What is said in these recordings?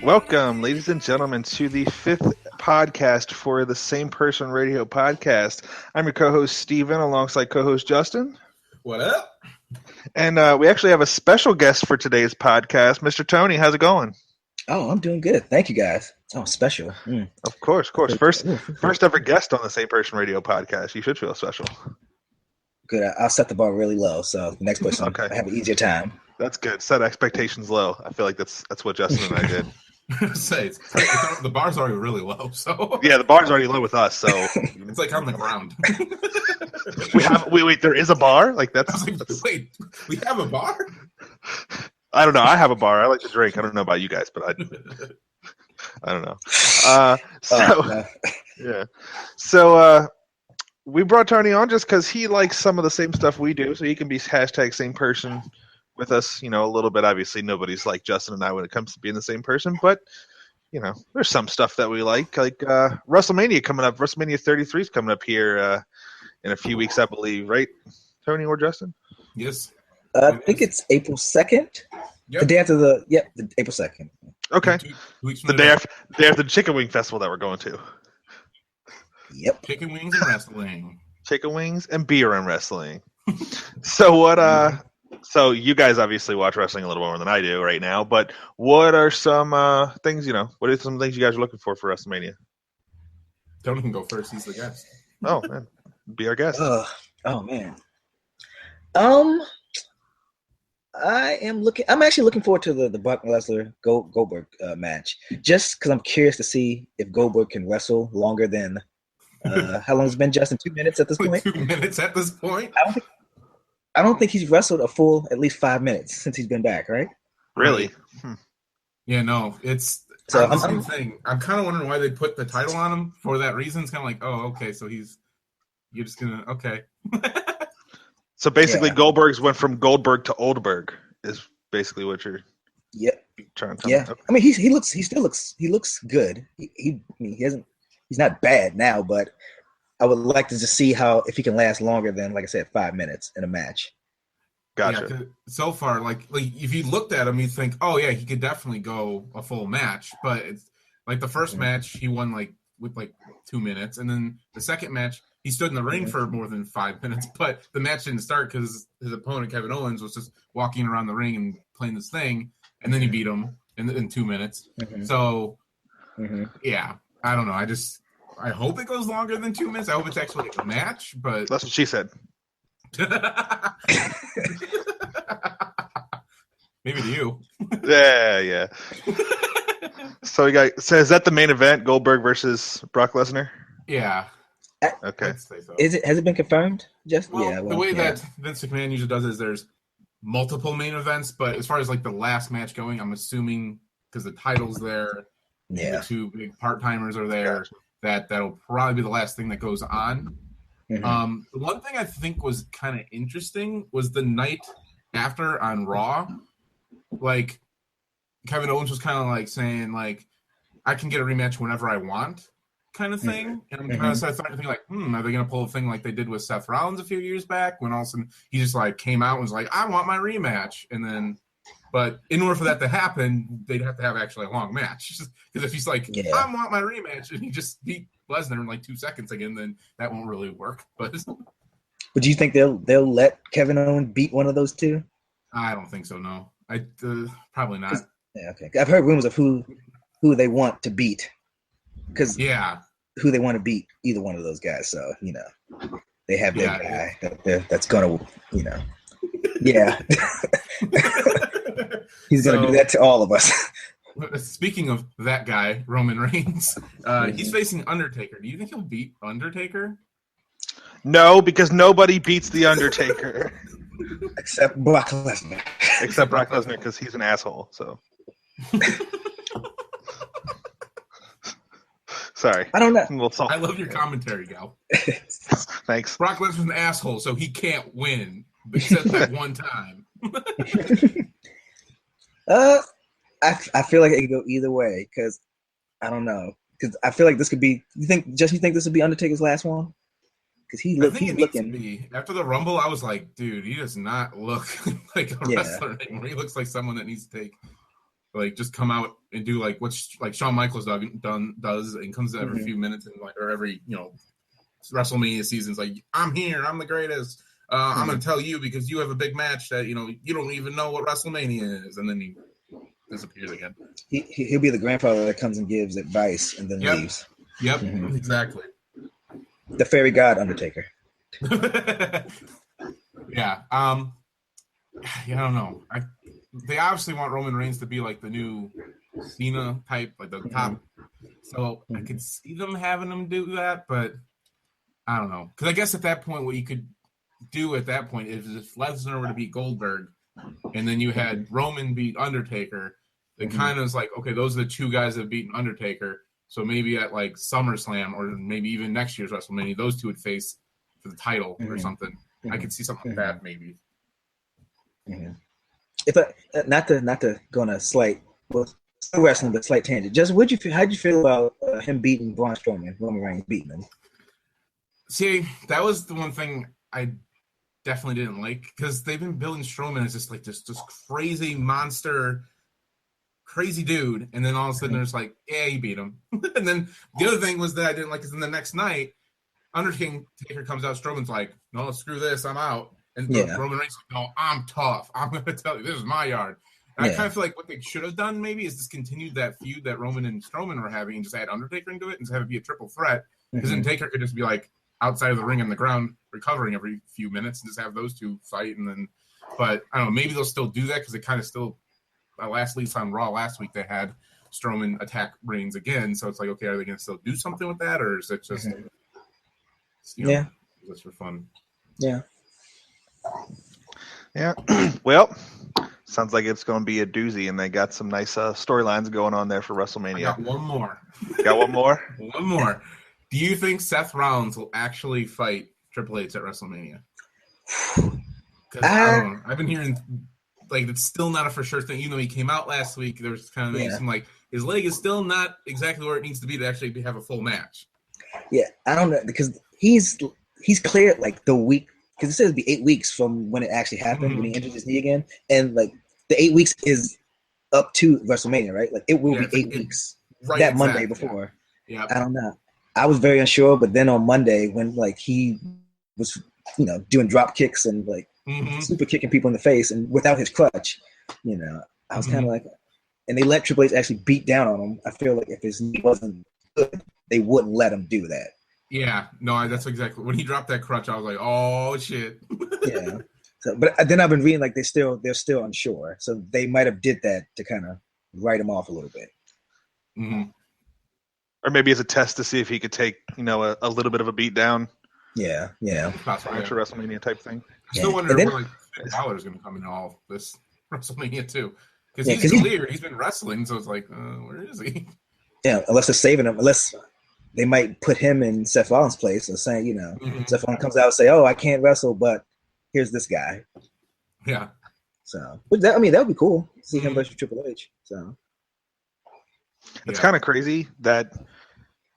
Welcome, ladies and gentlemen, to the fifth podcast for the Same Person Radio podcast. I'm your co-host, Steven, alongside co-host Justin. What up? And we actually have a special guest for today's podcast, Mr. Tony. How's it going? Oh, I'm doing good. Thank you, guys. Oh, special. Of course. First ever guest on the Same Person Radio podcast. You should feel special. Good. I'll set the bar really low, so the next person Okay. I have an easier time. That's good. Set expectations low. I feel like that's what Justin and I did. The bar's already really low, so Yeah, the bar's already low with us, so it's like on the ground. Wait, there is a bar? Like that's wait, we have a bar? I don't know. I have a bar. I like to drink. I don't know about you guys, but I don't know. Yeah. So we brought Tony on just because he likes some of the same stuff we do, so he can be hashtag same person with us, a little bit. Obviously, nobody's like Justin and I when it comes to being the same person, but there's some stuff that we like Wrestlemania coming up. Wrestlemania 33 is coming up here in a few weeks, I believe, right, Tony or Justin? Yes. I think it's April 2nd. Yep. The day after the April 2nd. Okay. 2 weeks from the day after the Chicken Wing Festival that we're going to. Yep. Chicken wings and wrestling. Chicken wings and beer and wrestling. So what? So you guys obviously watch wrestling a little more than I do right now, but what are some things? What are some things you guys are looking for WrestleMania? Tony can go first. He's the guest. Oh man, be our guest. Oh man. I'm actually looking forward to the Brock Lesnar Goldberg match, just because I'm curious to see if Goldberg can wrestle longer than how long has it been, Justin? 2 minutes at this point. 2 minutes at this point. I don't think he's wrestled a full at least 5 minutes since he's been back, right? Really? Yeah, no, it's the same thing. I'm kind of wondering why they put the title on him for that reason. It's kind of like, oh, okay, so you're just gonna okay. So basically, Goldberg's went from Goldberg to Oldberg is basically what you're trying to tell me. Okay. I mean, he still looks good. He's not bad now, but I would like to just see if he can last longer than, like I said, 5 minutes in a match. Gotcha. Yeah, so far, like if you looked at him, you think, oh yeah, he could definitely go a full match. But it's like the first match he won with 2 minutes, and then the second match he stood in the ring for more than 5 minutes. But the match didn't start because his opponent Kevin Owens was just walking around the ring and playing this thing, and then he beat him in 2 minutes. Mm-hmm. So yeah, I don't know. I hope it goes longer than 2 minutes. I hope it's actually a match, but that's what she said. Maybe to you. Yeah. So is that the main event? Goldberg versus Brock Lesnar? Yeah. Okay. So. Has it been confirmed? The way that Vince McMahon usually does is there's multiple main events, but as far as the last match going, I'm assuming because the title's there, the two big part-timers are there, that'll probably be the last thing that goes on. Mm-hmm. The one thing I think was kind of interesting was the night after on Raw, Kevin Owens was kind of saying I can get a rematch whenever I want, kind of thing. And I'm kind of starting to think are they going to pull a thing like they did with Seth Rollins a few years back when all of a sudden he just came out and was I want my rematch, and then. But in order for that to happen, they'd have to have actually a long match. Because if he's I want my rematch, and he just beat Lesnar in 2 seconds again, then that won't really work. But do you think they'll let Kevin Owens beat one of those two? I don't think so. No, probably not. Yeah, okay. I've heard rumors of who they want to beat. Who they want to beat, either one of those guys. So they have their guy that's gonna yeah. He's going to do that to all of us. Speaking of that guy, Roman Reigns, he's facing Undertaker. Do you think he'll beat Undertaker? No, because nobody beats the Undertaker. Except Brock Lesnar. Except Brock Lesnar, because he's an asshole. So. Sorry. I don't know. I love your commentary, Gal. Thanks. Brock Lesnar's an asshole, so he can't win, except that one time. I feel like it could go either way because I don't know, because I feel like this could be. You think this would be Undertaker's last one? Because he's looking. After the Rumble, I was like, dude, he does not look like a wrestler anymore. He looks like someone that needs to take like just come out and do like what's like Shawn Michaels does and comes every few minutes and like or every WrestleMania season's like I'm here, I'm the greatest. I'm gonna tell you because you have a big match that you don't even know what WrestleMania is, and then he disappears again. He'll be the grandfather that comes and gives advice and then leaves. Yep, exactly. The fairy god Undertaker. Yeah. I don't know. They obviously want Roman Reigns to be like the new Cena type, like the top. So I could see them having him do that, but I don't know. Because I guess at that point, what you could do at that point is if Lesnar were to beat Goldberg, and then you had Roman beat Undertaker, it kind of is like, okay, those are the two guys that have beaten Undertaker. So maybe at like SummerSlam or maybe even next year's WrestleMania, those two would face for the title or something. I could see something like that maybe. If not to go on a slight wrestling but slight tangent, just how'd you feel about him beating Braun Strowman, Roman Reigns beating him? See, that was the one thing I definitely didn't like because they've been building Strowman as just like this crazy monster, crazy dude, and then all of a sudden there's like, yeah, you beat him. And then the other thing was that I didn't like is then the next night, Undertaker comes out, Strowman's like, no, screw this, I'm out. And Roman Reigns like, no, I'm tough. I'm going to tell you, this is my yard. And I kind of feel like what they should have done maybe is just continued that feud that Roman and Strowman were having and just add Undertaker into it and just have it be a triple threat. Because then Taker could just be like outside of the ring on the ground recovering every few minutes and just have those two fight. And then, but I don't know, maybe they'll still do that because they kind of still, last least on Raw last week, they had Strowman attack Reigns again. So it's like, okay, are they going to still do something with that? Or is it just, just for fun? Yeah. Yeah. Well, sounds like it's going to be a doozy, and they got some nice storylines going on there for WrestleMania. I got one more. Got one more? One more. Do you think Seth Rollins will actually fight Triple H at WrestleMania? Because I don't know. I've been hearing like it's still not a for sure thing. He came out last week. There was kind of some like his leg is still not exactly where it needs to be to actually have a full match. Yeah, I don't know because he's cleared like the week. Because it says it'd be 8 weeks from when it actually happened, when he injured his knee again. And, like, the 8 weeks is up to WrestleMania, right? Like, it will be 8 weeks that Monday before. Yeah. I don't know. I was very unsure, but then on Monday when, like, he was, doing drop kicks and, like, super kicking people in the face and without his crutch, I was kind of like – and they let Triple H actually beat down on him. I feel like if his knee wasn't good, they wouldn't let him do that. Yeah, no, that's exactly when he dropped that crutch. I was like, "Oh shit!" Yeah, but then I've been reading like they're still unsure, so they might have did that to kind of write him off a little bit, or maybe as a test to see if he could take a little bit of a beat down. Yeah, after WrestleMania type thing. I still wonder where like $10 is going to come in all this WrestleMania too, because he's cleared. He's been wrestling, so it's like, where is he? Yeah, unless they're saving him, unless. They might put him in Seth Rollins' place or saying, Seth Rollins comes out and say, "Oh, I can't wrestle, but here's this guy." Yeah. So, that would be cool. See him versus Triple H. So, it's kind of crazy that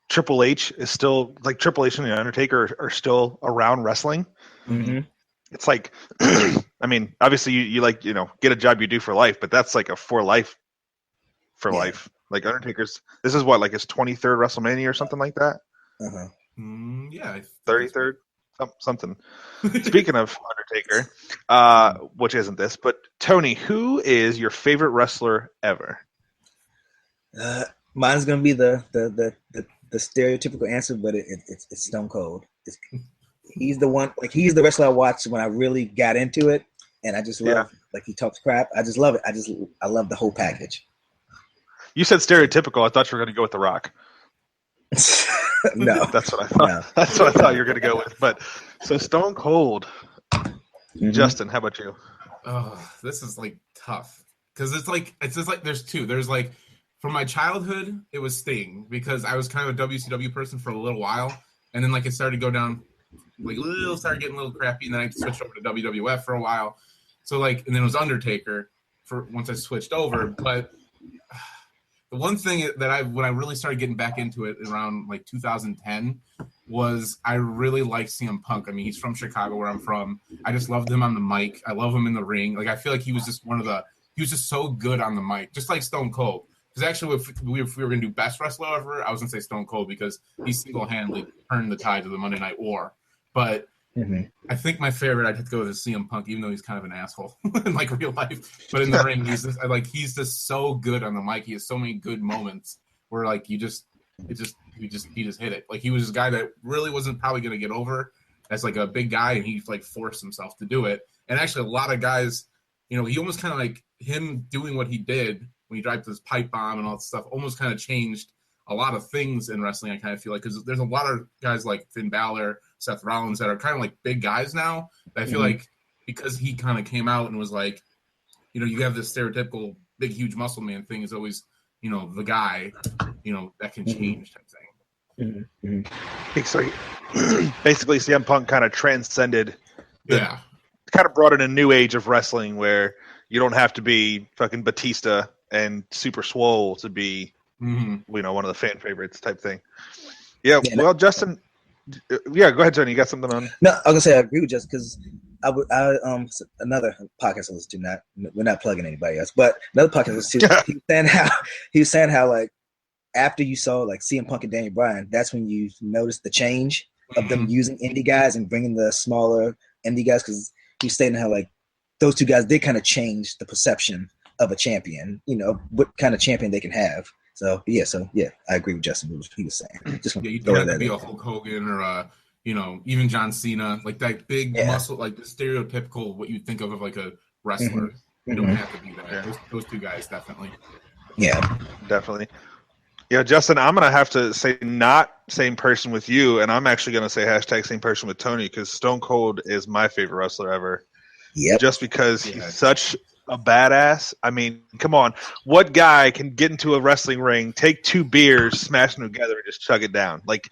Triple H is still like Triple H and the Undertaker are still around wrestling. It's like, I mean, obviously you like get a job you do for life, but that's like a for life. Like Undertaker's, this is what, like his 23rd WrestleMania or something like that? Yeah. 33rd? Something. Speaking of Undertaker, which isn't this, but Tony, who is your favorite wrestler ever? Mine's going to be the stereotypical answer, but it's Stone Cold. He's the one, like he's the wrestler I watched when I really got into it, and I just love, like he talks crap. I just love it. I love the whole package. You said stereotypical. I thought you were going to go with The Rock. No. That's what I thought. No. That's what I thought you were going to go with. But so Stone Cold. Justin, how about you? Oh, this is like tough. Because it's just like there's two. There's like from my childhood, it was Sting because I was kind of a WCW person for a little while. And then like it started to go down, like started getting a little crappy, and then I switched over to WWF for a while. So like, and then it was Undertaker for once I switched over. But the one thing that when I really started getting back into it around like 2010 was I really liked CM Punk. I mean, he's from Chicago where I'm from. I just loved him on the mic. I love him in the ring. Like, I feel like he was just one of the he was just so good on the mic, just like Stone Cold. Because actually, if we were going to do best wrestler ever, I was going to say Stone Cold because he single-handedly turned the tide of the Monday Night War. But I think my favorite, I'd have to go with CM Punk, even though he's kind of an asshole in like real life. But in the ring, he's just so good on the mic. He has so many good moments where like he just hit it. Like he was this guy that really wasn't probably going to get over as like a big guy, and he like forced himself to do it. And actually, a lot of guys, he almost kind of like him doing what he did when he dropped this pipe bomb and all that stuff, almost kind of changed a lot of things in wrestling. I kind of feel like because there's a lot of guys like Finn Balor, Seth Rollins that are kind of like big guys now. That I feel like because he kind of came out and was like, you have this stereotypical big, huge muscle man thing is always, the guy, that can change type thing. So basically, CM Punk kind of transcended. Kind of brought in a new age of wrestling where you don't have to be fucking Batista and super swole to be, one of the fan favorites type thing. Yeah. Well, Justin. Yeah, go ahead, Tony. You got something on? No, I was gonna say I agree with Justin because another podcast I listen to. We're not plugging anybody else, but another podcast I listen to. He was saying how like after you saw like CM Punk and Daniel Bryan, that's when you noticed the change of them using indie guys and bringing the smaller indie guys because he was stating how like those two guys did kind of change the perception of a champion. What kind of champion they can have. So yeah, I agree with Justin. What he was saying. Just you don't have to be a Hulk Hogan or even John Cena, like that big muscle, like the stereotypical what you think of like a wrestler. You don't have to be that. Yeah. Those two guys definitely. Yeah, definitely. Yeah, Justin, I'm gonna have to say not same person with you, and I'm actually gonna say # same person with Tony because Stone Cold is my favorite wrestler ever. Yeah, just because he's such a badass. I mean, come on. What guy can get into a wrestling ring, take 2 beers, smash them together, and just chug it down? Like,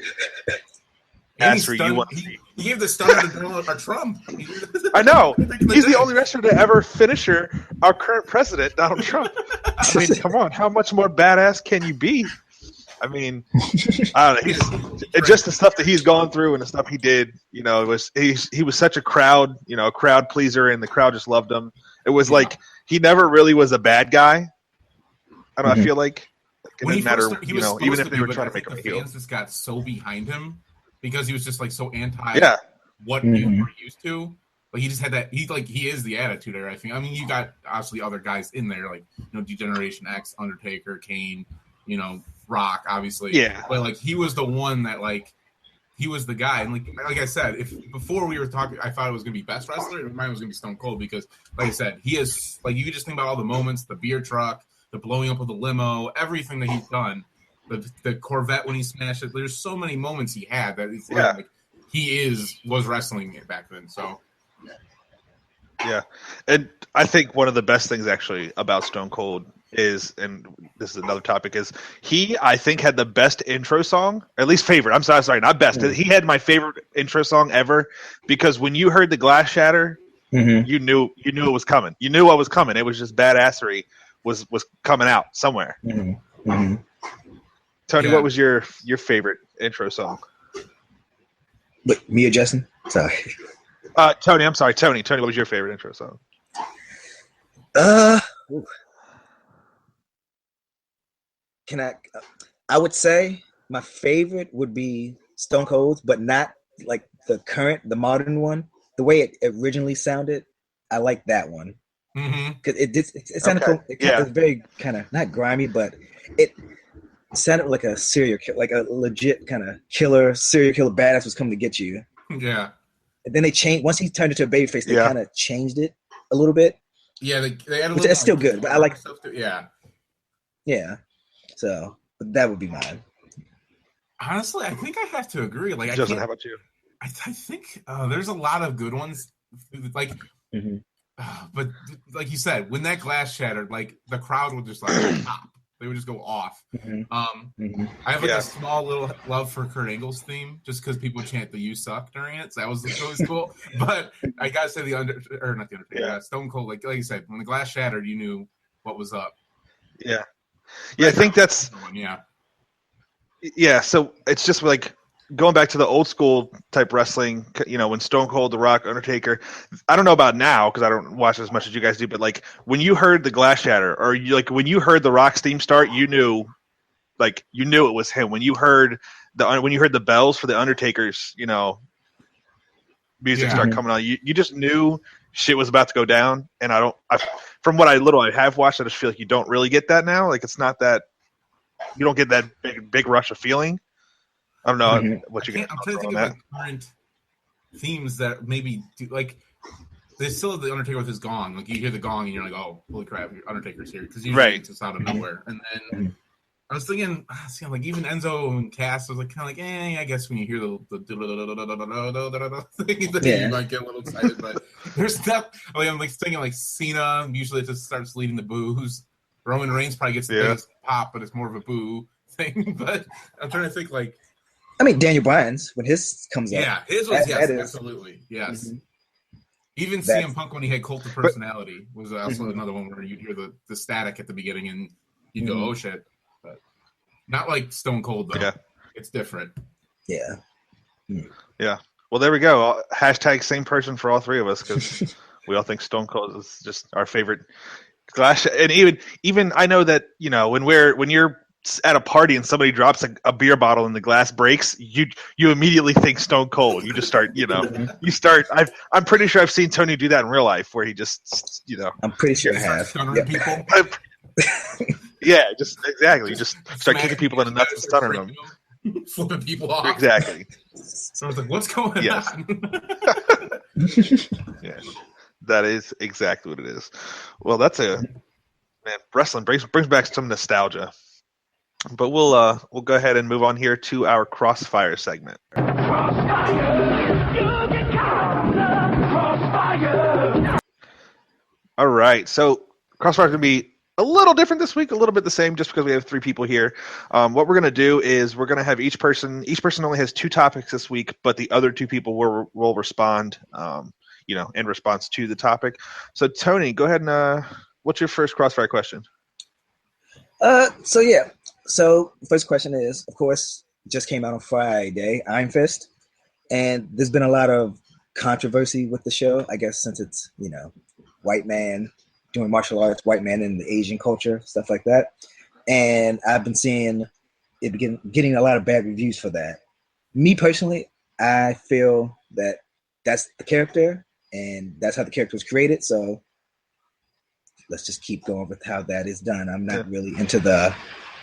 that's where you want to see. He gave the stunner to Donald Trump. I know. He's the only wrestler to ever finisher our current president, Donald Trump. I mean, come on. How much more badass can you be? I mean, I don't know. It's just the stuff that he's gone through and the stuff he did. He was such a crowd pleaser, and the crowd just loved him. It was like he never really was a bad guy. I don't know. I feel like it didn't matter. Even if they were trying to make him a heel, fans just got so behind him because he was just like so anti. What you were used to. Like he just had that. He is the attitude era. I think. I mean, you got obviously other guys in there like Degeneration X, Undertaker, Kane. Rock, obviously. Yeah. But like he was the one that like he was the guy. And like I said, if before we were talking, I thought it was gonna be best wrestler, mine was gonna be Stone Cold because like I said, he is like you could just think about all the moments, the beer truck, the blowing up of the limo, everything that he's done. The Corvette when he smashed it. There's so many moments he had that it's like he was wrestling back then. So yeah. And I think one of the best things actually about Stone Cold is, and this is another topic, is he, I think, had the best intro song, or at least favorite. I'm sorry, not best. He had my favorite intro song ever because when you heard the glass shatter, you knew it was coming. You knew what was coming. It was just badassery was coming out somewhere. Tony, what was your favorite intro song? But me or Justin? Sorry. Tony, I'm sorry. Tony, what was your favorite intro song? I would say my favorite would be Stone Cold, but not like the modern one. The way it originally sounded, I like that one. Because it sounded cool. It was very kind of not grimy, but it sounded like a serial killer, like a legit kind of serial killer badass was coming to get you. Yeah. And then they changed once he turned into a babyface. They kind of changed it a little bit. Yeah, they had a little. It's still good, but I like. Yeah. So, but that would be mine. Honestly, I think I have to agree. Like, Justin, how about you? I think there's a lot of good ones. Like, but like you said, when that glass shattered, like the crowd would just like pop. They would just go off. I have a small little love for Kurt Angle's theme, just because people chant the "You suck" during it. So that was always cool. But I gotta say Stone Cold. Like you said, when the glass shattered, you knew what was up. Yeah. I think that's. Yeah. So it's just like going back to the old school type wrestling, when Stone Cold, The Rock, Undertaker, I don't know about now because I don't watch as much as you guys do, but like when you heard the glass shatter or when you heard The Rock's theme start, you knew it was him. When you heard the bells for the Undertaker's, music start coming on, you just knew shit was about to go down. And from what I have watched, I just feel like you don't really get that now. Like it's not that you don't get that big rush of feeling. I don't know what you. I'm trying to think of like current themes that maybe do, like there's still the Undertaker with his gong. Like you hear the gong and you're like, oh, holy crap, Undertaker's here because usually it's just out of nowhere. And then I was thinking, like even Enzo and Cass was like kind of like, I guess when you hear the thing, you might get a little excited. But there's stuff. Like I'm like thinking like Cena usually it just starts leading the boos. Roman Reigns probably gets the biggest pop, but it's more of a boo thing. But I'm trying to think like. I mean, Daniel Bryan's when his comes out. Yeah, his was absolutely yes. Mm-hmm. Even CM Punk when he had Cult of Personality was also another one where you'd hear the static at the beginning and you'd go, oh shit. But not like Stone Cold though. Yeah. It's different. Yeah. Yeah. Well, there we go. Hashtag same person for all three of us because we all think Stone Cold is just our favorite. Glass, and even I know that when you're at a party and somebody drops a beer bottle and the glass breaks, you immediately think Stone Cold. You just start, I'm pretty sure I've seen Tony do that in real life where he just, I'm pretty sure I have. People. Yeah, just exactly. You just start kicking people in the nuts and stunning them. Flipping people off. Exactly. So I was like, what's going on? Yeah. That is exactly what it is. Well, wrestling brings back some nostalgia. But we'll go ahead and move on here to our Crossfire segment. All right, so Crossfire is going to be a little different this week, a little bit the same, just because we have three people here. What we're going to do is we're going to have each person only has two topics this week, but the other two people will respond, in response to the topic. So Tony, go ahead and what's your first Crossfire question? So the first question is, of course, just came out on Friday, Iron Fist, and there's been a lot of controversy with the show, I guess, since it's, white man doing martial arts, white man in the Asian culture, stuff like that. And I've been seeing it getting a lot of bad reviews for that. Me personally, I feel that that's the character and that's how the character was created. So let's just keep going with how that is done. I'm not really into the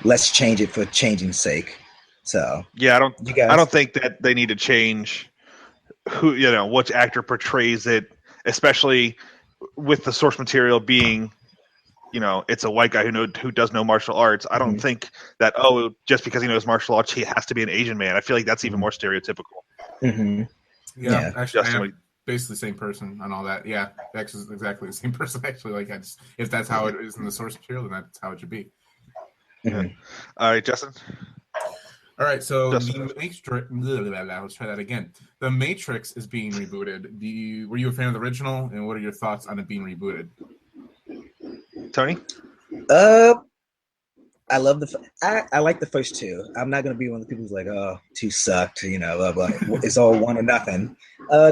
let's change it for changing's sake. So yeah, I don't think that they need to change who which actor portrays it, especially with the source material being it's a white guy who does know martial arts. I don't think that just because he knows martial arts he has to be an Asian man. I feel like that's even more stereotypical. Yeah, actually, I am basically the same person on all that. Yeah, actually, exactly the same person. Actually, like if that's how it is in the source material, then that's how it should be. Yeah. All right, Justin. All right, so the Matrix. Let's try that again. The Matrix is being rebooted. Were you a fan of the original, and what are your thoughts on it being rebooted? Tony? I love I like the first two. I'm not gonna be one of the people who's like, oh, two sucked, but it's all one or nothing.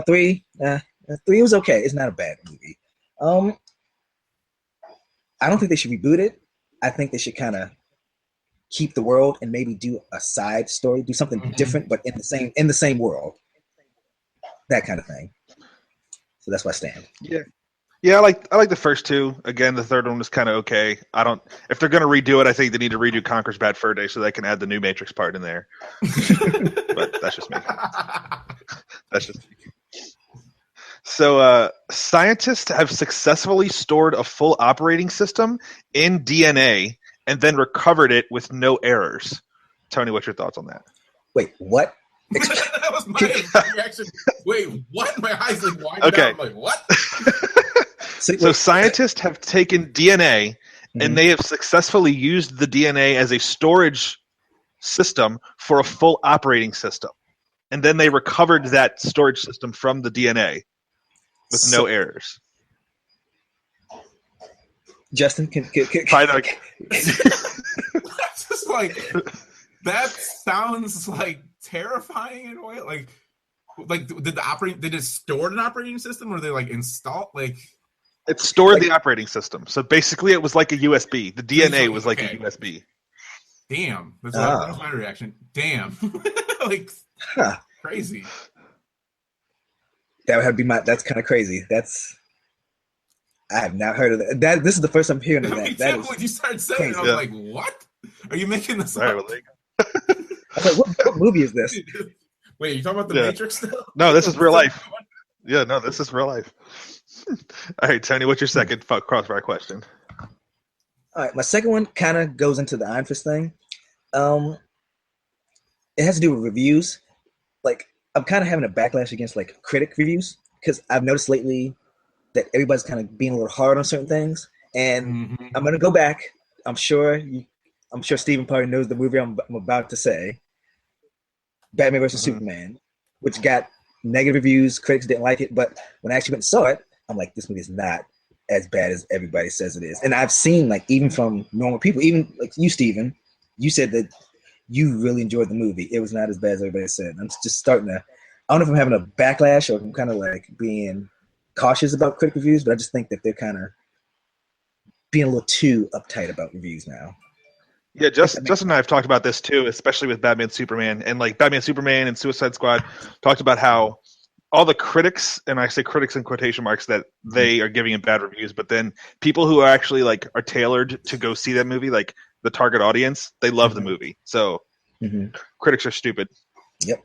Three was okay. It's not a bad movie. I don't think they should reboot it. I think they should kind of keep the world and maybe do a side story, do something different, but in the same world. That kind of thing. So that's why I stand. Yeah, I like the first two. Again, the third one was kind of okay. If they're gonna redo it, I think they need to redo Conquer's Bad Fur Day so they can add the new Matrix part in there. But that's just me. So, scientists have successfully stored a full operating system in DNA and then recovered it with no errors. Tony, what's your thoughts on that? Wait, what? That was my reaction. Wait, what? My eyes like widened out. I'm like, what? So scientists have taken DNA and they have successfully used the DNA as a storage system for a full operating system. And then they recovered that storage system from the DNA with no errors. Justin, can just like That sounds like terrifying in a way. Like did it store an operating system, or they like install like? It stored the operating system. So basically, it was like a USB. The DNA was like a USB. Damn, that's my reaction. Damn, like crazy. That would have to be that's kind of crazy. I have not heard of that. This is the first I'm hearing of that. That when you started saying it, I was like, what? Are you making this up? I was like, what movie is this? Wait, you talking about the Matrix still? No, this is real life. Yeah, no, this is real life. All right, Tony, what's your second crossfire question? All right, my second one kind of goes into the Iron Fist thing. It has to do with reviews. Like, I'm kind of having a backlash against like critic reviews because I've noticed lately that everybody's kind of being a little hard on certain things. And I'm gonna go back. I'm sure Stephen probably knows the movie I'm about to say, Batman vs Superman, which got negative reviews. Critics didn't like it, but when I actually went and saw it, I'm like, this movie is not as bad as everybody says it is. And I've seen like even from normal people, even like you, Stephen, you said that you really enjoyed the movie. It was not as bad as everybody said. I'm just starting to. I don't know if I'm having a backlash or if I'm kind of like being cautious about critic reviews, but I just think that they're kind of being a little too uptight about reviews now. Yeah, Justin and I have talked about this too, especially with Batman Superman. And like Batman Superman and Suicide Squad talked about how all the critics, and I say critics in quotation marks, that they are giving it bad reviews, but then people who are actually like are tailored to go see that movie, like the target audience, they love the movie. So critics are stupid. Yep.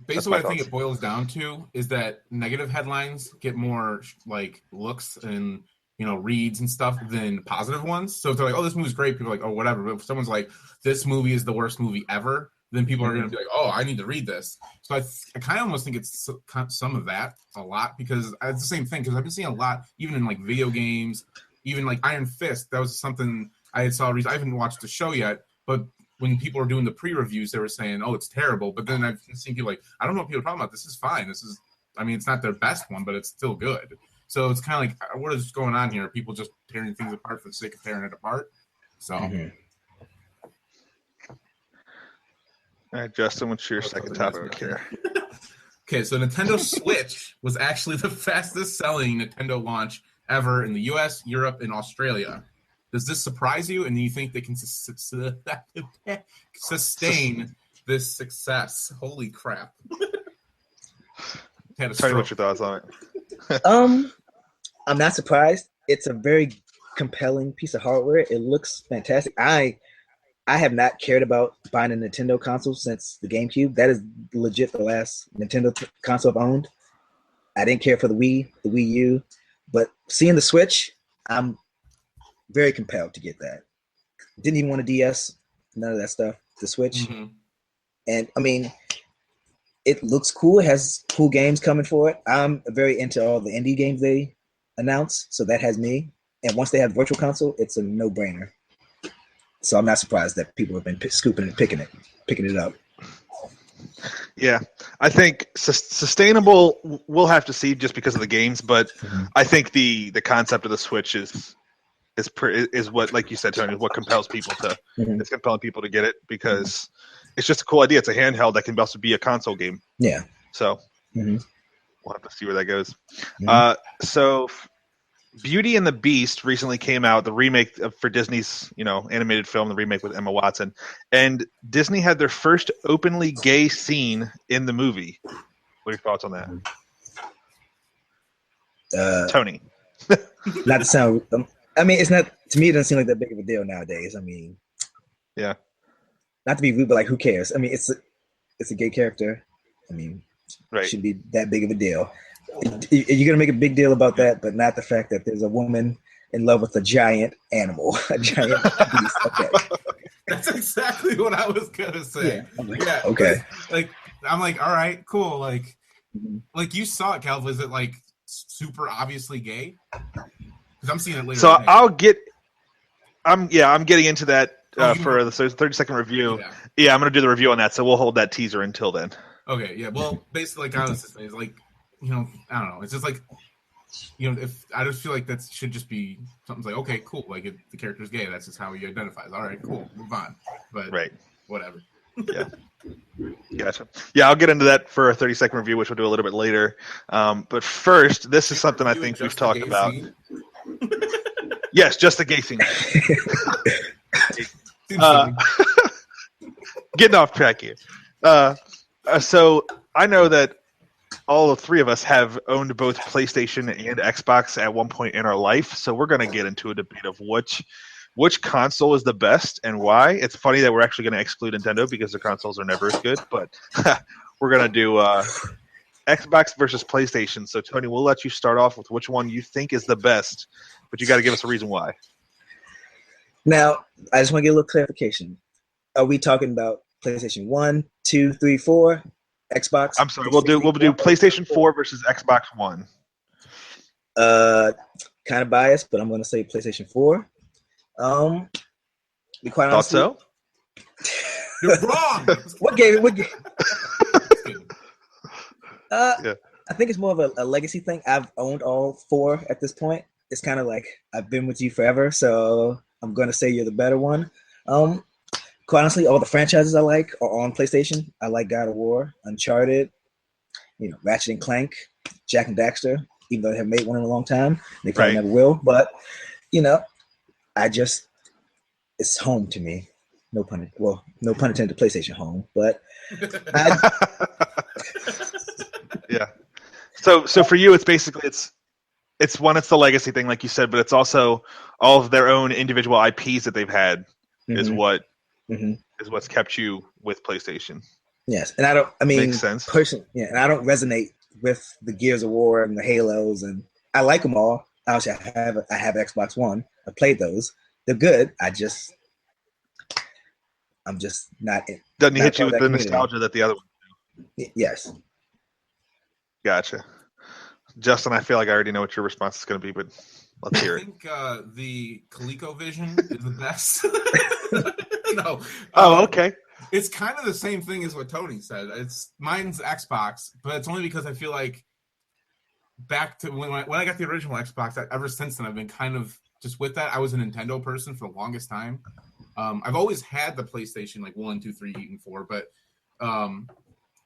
Basically, what I think it boils down to is that negative headlines get more like looks and reads and stuff than positive ones. So if they're like, "Oh, this movie's great," people are like, "Oh, whatever." But if someone's like, "This movie is the worst movie ever," then people are going to be like, "Oh, I need to read this." So I kind of almost think it's some of that a lot because it's the same thing. Because I've been seeing a lot, even in like video games, even like Iron Fist. That was something I saw. I haven't watched the show yet, but when people were doing the pre-reviews, they were saying, "Oh, it's terrible." But then I've seen people like, "I don't know what people are talking about. This is fine. It's not their best one, but it's still good." So it's kind of like, what is going on here? People just tearing things apart for the sake of tearing it apart. So, all right, Justin, what's your second topic here? Okay, so Nintendo Switch was actually the fastest-selling Nintendo launch ever in the U.S., Europe, and Australia. Does this surprise you? And do you think they can sustain this success? Holy crap! Tell me what your thoughts on it. I'm not surprised. It's a very compelling piece of hardware. It looks fantastic. I have not cared about buying a Nintendo console since the GameCube. That is legit the last Nintendo console I've owned. I didn't care for the Wii U, but seeing the Switch, I'm very compelled to get that. Didn't even want a DS, none of that stuff. The Switch, and I mean, it looks cool. It has cool games coming for it. I'm very into all the indie games they announce, so that has me. And once they have Virtual Console, it's a no-brainer. So I'm not surprised that people have been scooping and picking it up. Yeah, I think sustainable. We'll have to see just because of the games, but I think the concept of the Switch is what, like you said, Tony, what compels people to. It's compelling people to get it because it's just a cool idea. It's a handheld that can also be a console game. Yeah. So we'll have to see where that goes. So Beauty and the Beast recently came out, the remake for Disney's, animated film, the remake with Emma Watson. And Disney had their first openly gay scene in the movie. What are your thoughts on that? Tony. Not to sound... it's not... To me, it doesn't seem like that big of a deal nowadays. Yeah. Not to be rude, but like, who cares? It's a gay character. Right. It should be that big of a deal. You're gonna make a big deal about that, but not the fact that there's a woman in love with a giant animal, a giant beast. Okay. That's exactly what I was gonna say. Yeah. Okay. Like, I'm like, all right, cool. Like you saw it, Cal. Was it like super obviously gay? Because I'm seeing it later. So I'm getting into that for the 30-second review. Yeah, I'm gonna do the review on that. So we'll hold that teaser until then. Okay. Yeah. Well, basically, like I was saying, is like, I don't know. It's just like, if I just feel like that should just be something's like, okay, cool. Like if the character's gay, that's just how he identifies. All right, cool. Move on. But right, whatever. Yeah. Gotcha. Yeah, I'll get into that for a 30-second review, which we'll do a little bit later. But first, this is something I think we've talked about. Yes, just the gay scene. Getting off track here. So I know that all three of us have owned both PlayStation and Xbox at one point in our life, so we're going to get into a debate of which console is the best and why. It's funny that we're actually going to exclude Nintendo because the consoles are never as good, but we're going to do Xbox versus PlayStation. So, Tony, we'll let you start off with which one you think is the best, but you got to give us a reason why. Now, I just want to get a little clarification. Are we talking about PlayStation 1, 2, 3, 4, Xbox? I'm sorry, we'll do PlayStation 4 versus Xbox One. Kind of biased, but I'm going to say PlayStation 4. Be quite honest. Thought so? You're wrong. What game? Yeah. I think it's more of a legacy thing. I've owned all 4 at this point. It's kind of like I've been with you forever, so I'm going to say you're the better one. Quite honestly, all the franchises I like are on PlayStation. I like God of War, Uncharted, Ratchet and Clank, Jak and Daxter, even though they haven't made one in a long time. They probably never will. But, it's home to me. No pun intended, PlayStation home. But yeah. So for you, it's basically it's the legacy thing, like you said, but it's also all of their own individual IPs that they've had is what's kept you with PlayStation. Yes, and makes sense. And I don't resonate with the Gears of War and the Halos, and I like them all. Obviously, I have Xbox One. I played those. They're good. I'm just not. Doesn't hit you with the nostalgia that the other ones do? Yes. Gotcha. Justin, I feel like I already know what your response is going to be, but let's hear it. I think the ColecoVision is the best. No. Okay. It's kind of the same thing as what Tony said. Mine's Xbox, but it's only because I feel like back to when I got the original Xbox, ever since then I've been kind of just with that. I was a Nintendo person for the longest time. I've always had the PlayStation like 1, 2, 3, and 4, but I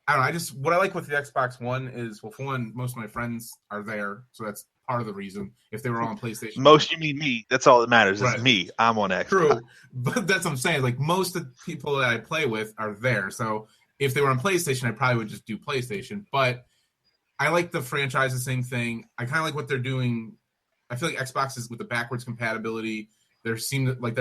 don't know. What I like with the Xbox One is, well, for one, most of my friends are there, so that's part of the reason. If they were all on PlayStation, most, you mean me? That's all that matters. Right. It's me. I'm on Xbox. True, but that's what I'm saying. Like most of the people that I play with are there, so if they were on PlayStation, I probably would just do PlayStation. But I like the franchise, the same thing. I kind of like what they're doing. I feel like Xbox is with the backwards compatibility. They're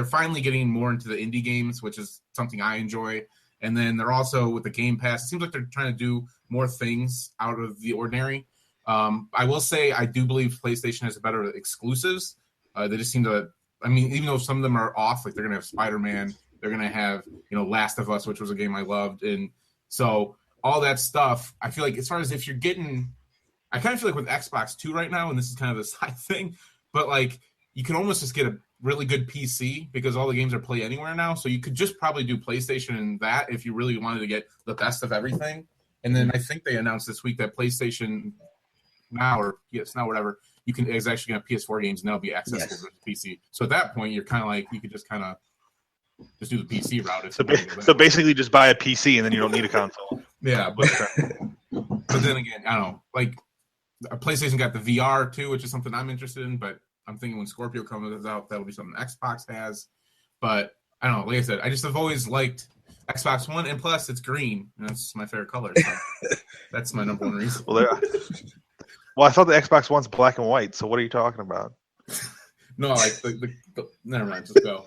finally getting more into the indie games, which is something I enjoy. And then they're also with the Game Pass. It seems like they're trying to do more things out of the ordinary. I will say I do believe PlayStation has better exclusives. They just seem to. I mean, even though some of them are off, like they're gonna have Spider-Man, they're gonna have Last of Us, which was a game I loved, and so all that stuff. I feel like as far as if you're getting, I kind of feel like with Xbox 2 right now, and this is kind of a side thing, but like you can almost just get a really good PC because all the games are play anywhere now. So you could just probably do PlayStation and that if you really wanted to get the best of everything. And then I think they announced this week that PlayStation now whatever, is actually going to have PS4 games now be accessible to the PC. So at that point, you're kind of like, you could just do the PC route. So basically just buy a PC and then you don't need a console. Yeah. But then again, I don't know, like PlayStation got the VR too, which is something I'm interested in, but I'm thinking when Scorpio comes out, that'll be something Xbox has. But I don't know. Like I said, I just have always liked Xbox One, and plus it's green, and that's my favorite color. So that's my number one reason. Well, I thought the Xbox One's black and white. So what are you talking about? No, like the never mind. Just go.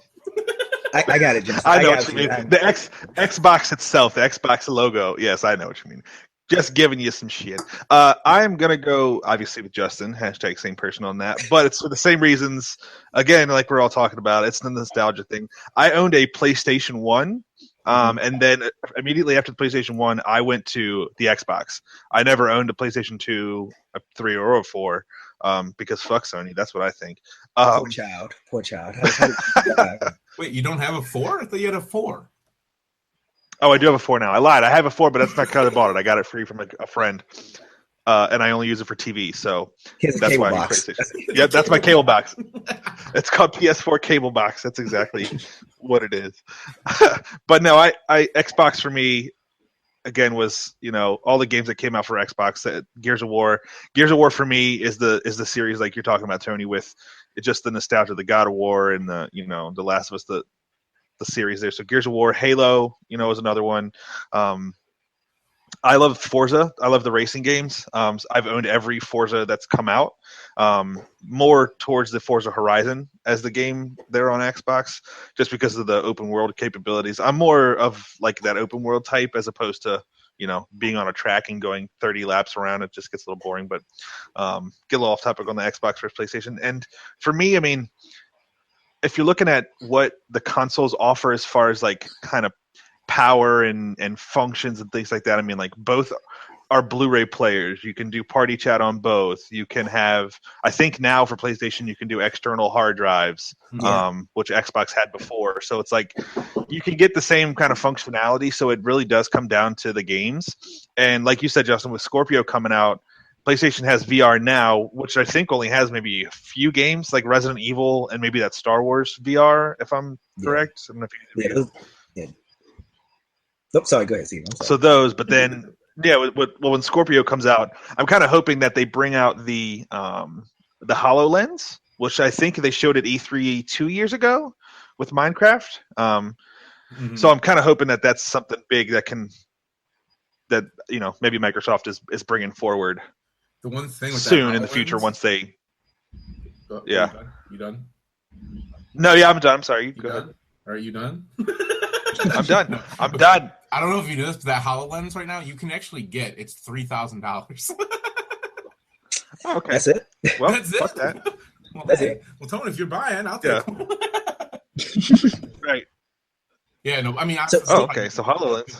I got it, Justin. I know what you mean. The Xbox itself, the Xbox logo. Yes, I know what you mean. Just giving you some shit. I'm going to go, obviously, with Justin. # same person on that. But it's for the same reasons. Again, like we're all talking about, it's the nostalgia thing. I owned a PlayStation 1. And then immediately after the PlayStation 1, I went to the Xbox. I never owned a PlayStation 2, a 3, or a 4 because fuck Sony. That's what I think. Poor child. Wait, you don't have a 4? I thought you had a 4. Oh, I do have a 4 now. I lied. I have a 4, but that's not because I bought it. I got it free from a friend. and I only use it for TV. So that's why I use PlayStation. Yeah, that's my cable box. It's called PS4 cable box. That's exactly what it is. But no, I Xbox for me again was all the games that came out for Xbox. Gears of War for me is the series like you're talking about, Tony, with just the nostalgia, the God of War and the the Last of Us, the series there. So Gears of War, Halo, is another one. I love Forza. I love the racing games. I've owned every Forza that's come out. More towards the Forza Horizon as the game there on Xbox, just because of the open world capabilities. I'm more of like that open world type as opposed to being on a track and going 30 laps around. It just gets a little boring. But get a little off topic on the Xbox versus PlayStation. And for me, I mean, if you're looking at what the consoles offer as far as like kind of power and functions and things like that, I mean, like both are Blu-ray players. You can do party chat on both. You can have, I think now for PlayStation, you can do external hard drives, which Xbox had before. So it's like you can get the same kind of functionality. So it really does come down to the games. And like you said, Justin, with Scorpio coming out, PlayStation has VR now, which I think only has maybe a few games, like Resident Evil and maybe that Star Wars VR, if I'm correct. I don't know if you Oh, sorry. Go ahead, Steve. So those, but then, when Scorpio comes out, I'm kind of hoping that they bring out the HoloLens, which I think they showed at E3 2 years ago with Minecraft. So I'm kind of hoping that that's something big that maybe Microsoft is bringing forward. The one thing with soon in the future once they. You done? No, I'm done. I'm sorry. Go ahead. Are you done? I'm done. I'm done. I don't know if you know this, but that HoloLens right now, you can actually get it's $3,000. Okay, that's it. Well, that's fuck it. That. Well, that's it. Well, Tony, if you're buying, I'll take them. Right. Yeah. No. I mean, so HoloLens.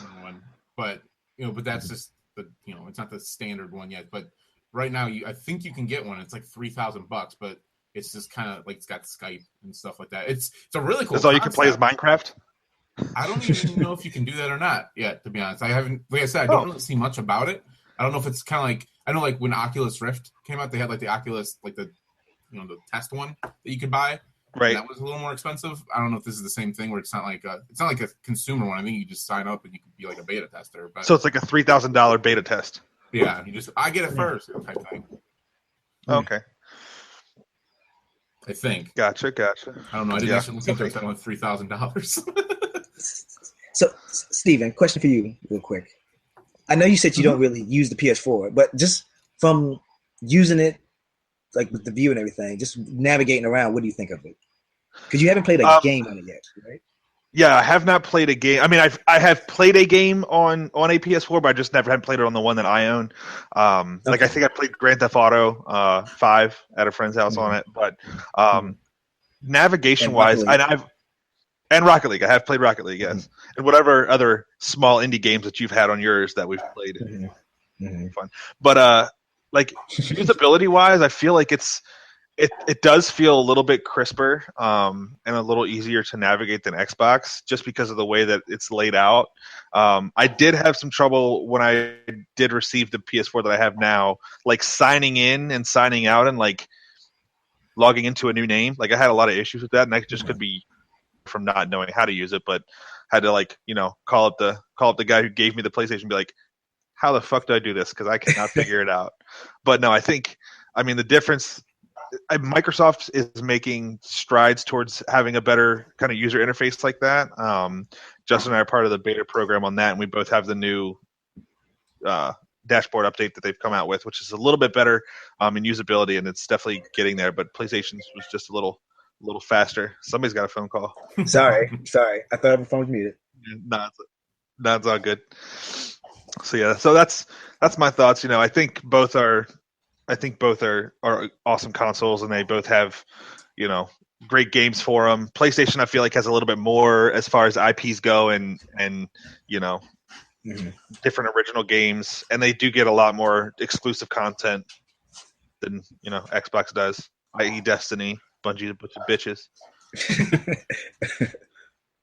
But but that's just it's not the standard one yet. But right now, I think you can get one. It's like $3,000, but it's just kind of like it's got Skype and stuff like that. It's a really cool. That's all you can play is Minecraft. I don't even know if you can do that or not yet, to be honest. I haven't, like I said, I don't really see much about it. I don't know if it's kind of like, I know like when Oculus Rift came out, they had like the Oculus, like the, the test one that you could buy. Right. That was a little more expensive. I don't know if this is the same thing where it's not like a consumer one. I think you just sign up and you can be like a beta tester. But so it's like a $3,000 beta test. Yeah. I get it first type thing. Okay. I think. Gotcha. I don't know. I didn't actually look into it. I went $3,000. So, Steven, question for you real quick. I know you said you don't really use the PS4, but just from using it, like with the view and everything, just navigating around, what do you think of it? Because you haven't played a game on it yet, right? Yeah, I have not played a game. I mean, I have played a game on a PS4, but I just never had played it on the one that I own. Like I think I played Grand Theft Auto 5 at a friend's house on it, but navigation wise, and Rocket League. I have played Rocket League, yes, and whatever other small indie games that you've had on yours that we've played. Fun, but like usability wise, I feel like it does feel a little bit crisper and a little easier to navigate than Xbox, just because of the way that it's laid out. I did have some trouble when I did receive the PS4 that I have now, like signing in and signing out and like logging into a new name. Like I had a lot of issues with that, and that just could be from not knowing how to use it, but had to like call up the guy who gave me the PlayStation and be like, how the fuck do I do this, because I cannot figure it out. But no, I mean the difference, Microsoft is making strides towards having a better kind of user interface like that. Justin and I are part of the beta program on that, and we both have the new dashboard update that they've come out with, which is a little bit better in usability, and it's definitely getting there, but PlayStation's was just a little faster. Somebody's got a phone call. Sorry. I thought my phone was muted. No, it's all good. So yeah, so that's my thoughts. I think both are awesome consoles, and they both have great games for them. PlayStation, I feel like, has a little bit more as far as IPs go, and different original games, and they do get a lot more exclusive content than Xbox does, i.e. Destiny. Bungie, a bunch of bitches.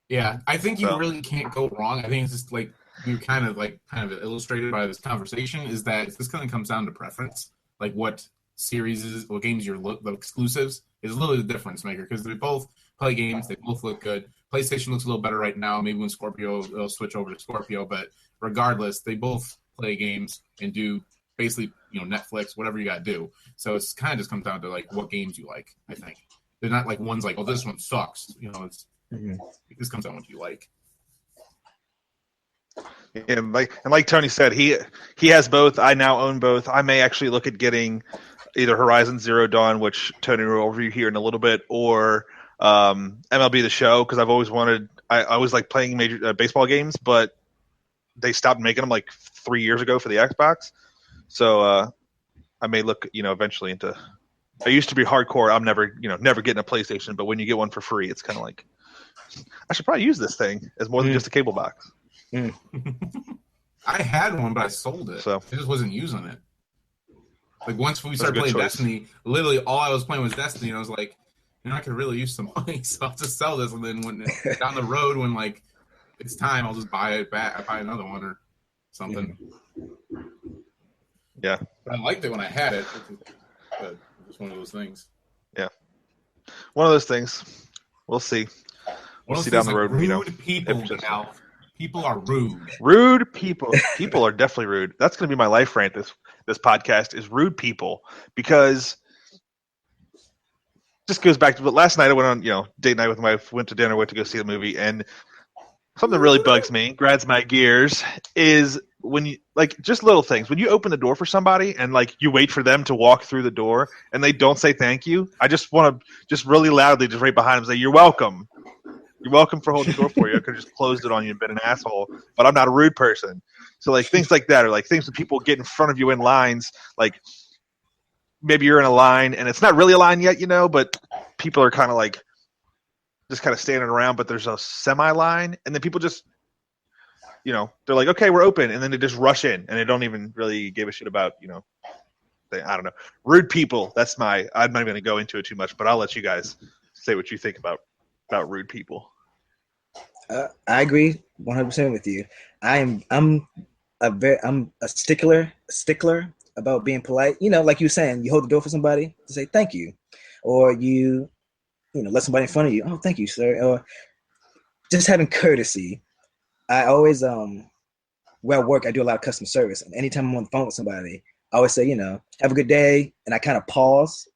Yeah, I think you really can't go wrong. I think it's just like we kind of illustrated by this conversation is that this kind of comes down to preference, like what games the exclusives is literally the difference maker, because they both play games, they both look good. PlayStation looks a little better right now. Maybe when Scorpio, they'll switch over to Scorpio, but regardless, they both play games and do basically, Netflix, whatever you got to do. So it's kind of just comes down to like what games you like. I think they're not like one's like, oh, this one sucks. It just comes down to what you like. Yeah, like Tony said, he has both. I now own both. I may actually look at getting either Horizon Zero Dawn, which Tony will review here in a little bit, or MLB The Show, because I've always wanted. I always like playing major baseball games, but they stopped making them like 3 years ago for the Xbox. So I may look, eventually into. I used to be hardcore. I'm never getting a PlayStation, but when you get one for free, it's kind of like I should probably use this thing as more than just a cable box. I had one, but I sold it. So I just wasn't using it. Like once we started playing Destiny, literally all I was playing was Destiny, and I was like, I could really use some money, so I'll just sell this. And then when down the road, when like it's time, I'll just buy it back. I buy another one or something. Yeah, but I liked it when I had it. But it's one of those things. Yeah, one of those things. We'll see. We'll see down the road. Rude people now. People are rude. Rude people. People are definitely rude. That's going to be my life rant. This podcast is rude people, because just goes back to last night. I went on date night with my wife. Went to dinner. Went to go see the movie, and something that really bugs me, grinds my gears, is when you just little things. When you open the door for somebody and you wait for them to walk through the door and they don't say thank you. I just want to just really loudly just right behind them say, "You're welcome. You're welcome for holding the door for you. I could have just closed it on you and been an asshole, but I'm not a rude person." So things like that, or things when people get in front of you in lines, maybe you're in a line and it's not really a line yet, but people are kind of just kind of standing around, but there's a semi line, and then people just, they're like, "Okay, we're open," and then they just rush in and they don't even really give a shit about, I don't know, rude people. I'm not even going to go into it too much, but I'll let you guys say what you think about rude people. I agree 100% with you. I'm a stickler about being polite. Like you were saying, you hold the door for somebody to say thank you, or you let somebody in front of you. "Oh, thank you, sir," or just having courtesy. I always where I work, I do a lot of customer service, and anytime I'm on the phone with somebody, I always say, "Have a good day," and I kind of pause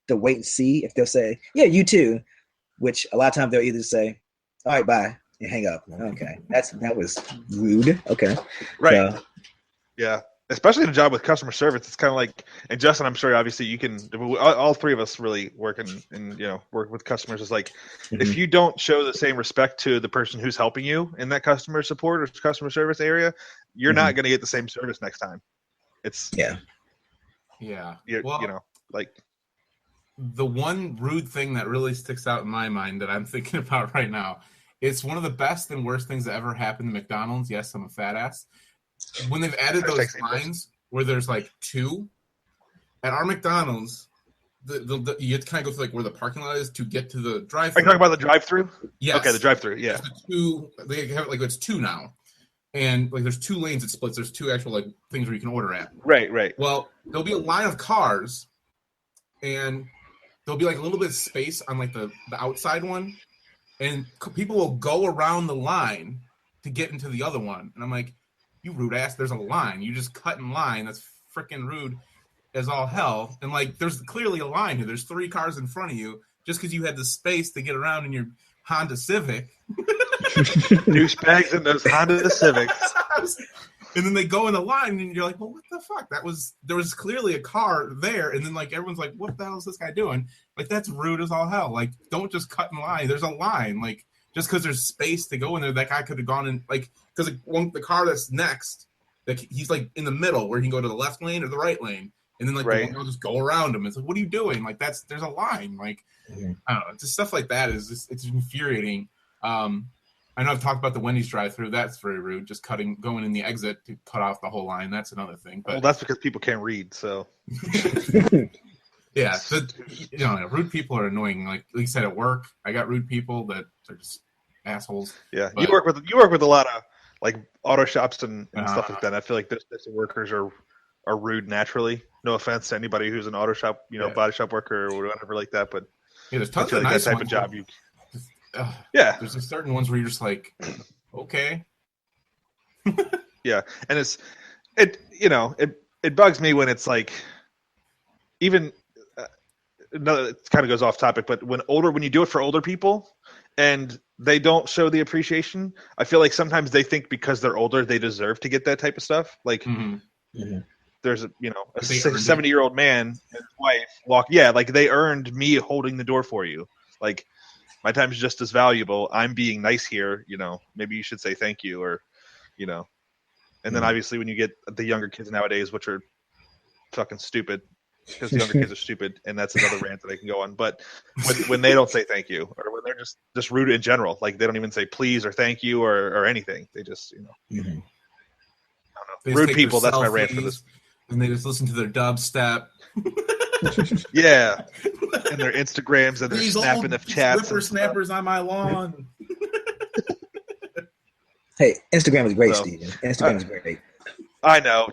to wait and see if they'll say, "Yeah, you too," which a lot of times they'll either say, "All right, bye," and hang up. Okay, that was rude. Okay, right. So, yeah, especially in a job with customer service, it's kind of like. And Justin, I'm sure obviously you can. All three of us really work work with customers. Is if you don't show the same respect to the person who's helping you in that customer support or customer service area, you're not going to get the same service next time. It's yeah. The one rude thing that really sticks out in my mind that I'm thinking about right now, it's one of the best and worst things that ever happened to McDonald's. Yes, I'm a fat ass. When they've added those lines where there's two at our McDonald's, you have to kind of go through where the parking lot is to get to the drive-thru. Are you talking about the drive-thru? Yes. Okay, the drive-thru. Yeah. They have it's two now, and there's two lanes it splits. There's two actual things where you can order at. Right. Well, there'll be a line of cars, and there'll be a little bit of space on the outside one, and people will go around the line to get into the other one. And I'm like, "You rude ass, there's a line. You just cut in line. That's freaking rude as all hell." And there's clearly a line here. There's 3 cars in front of you just because you had the space to get around in your Honda Civic. Douchebags in those Honda Civics. And then they go in the line, and you're like, "Well, what the fuck? There was clearly a car there." And then everyone's like, "What the hell is this guy doing?" That's rude as all hell. Don't just cut in line. There's a line. Just because there's space to go in there, that guy could have gone in. Because the car that's next, he's in the middle where he can go to the left lane or the right lane, and then right. They'll just go around him. It's what are you doing? There's a line. I don't know. Just stuff like that it's infuriating. I know I've talked about the Wendy's drive-thru. That's very rude. Just going in the exit to cut off the whole line. That's another thing. But well, that's because people can't read. So yeah, rude people are annoying. Like you said, at work, I got rude people that are just assholes. Yeah, but, you work with a lot like auto shops and stuff like that. I feel like those types of workers are rude naturally. No offense to anybody who's an auto shop, body shop worker or whatever like that, but there's tons of nice that type ones. of job There's just certain ones where you're just like, okay. Yeah, and it bugs me when it's like, even no, it kind of goes off topic, but when you do it for older people and they don't show the appreciation, I feel like sometimes they think because they're older they deserve to get that type of stuff. Like there's a 70-year-old man and his wife like they earned me holding the door for you. Like my time is just as valuable. I'm being nice here. Maybe you should say thank you, or and then obviously when you get the younger kids nowadays, which are fucking stupid, because the younger kids are stupid, and that's another rant that I can go on. But when they don't say thank you, or when they're just rude in general, like they don't even say please or thank you or anything, they just I don't know. Rude people. That's my rant for this. And they just listen to their dubstep. Yeah, and their Instagrams and their snapping of chats. Whippersnappers on my lawn. Hey, Instagram is great, Steven. Instagram is great. I know.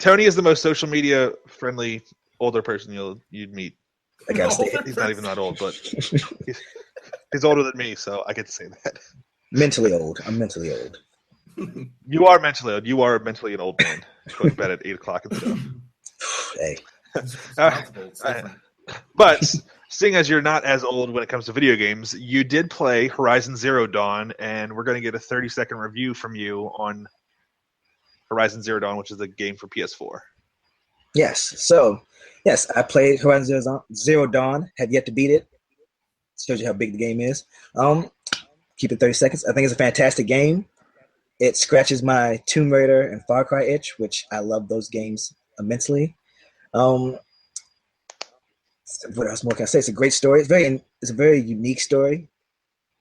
Tony is the most social media friendly older person you'd meet. I gotta say, he's not even that old, but he's older than me, so I get to say that. Mentally old. I'm mentally old. You are mentally old. You are mentally an old man. Going to bed at 8:00 and stuff. Hey. But seeing as you're not as old when it comes to video games, you did play Horizon Zero Dawn, and we're going to get a 30-second review from you on Horizon Zero Dawn, which is a game for PS4. Yes. So, yes, I played Horizon Zero Dawn. Have yet to beat it. Shows you how big the game is. Keep it 30 seconds. I think it's a fantastic game. It scratches my Tomb Raider and Far Cry itch, which I love those games immensely. What else more can I say? It's a great story. It's a very unique story,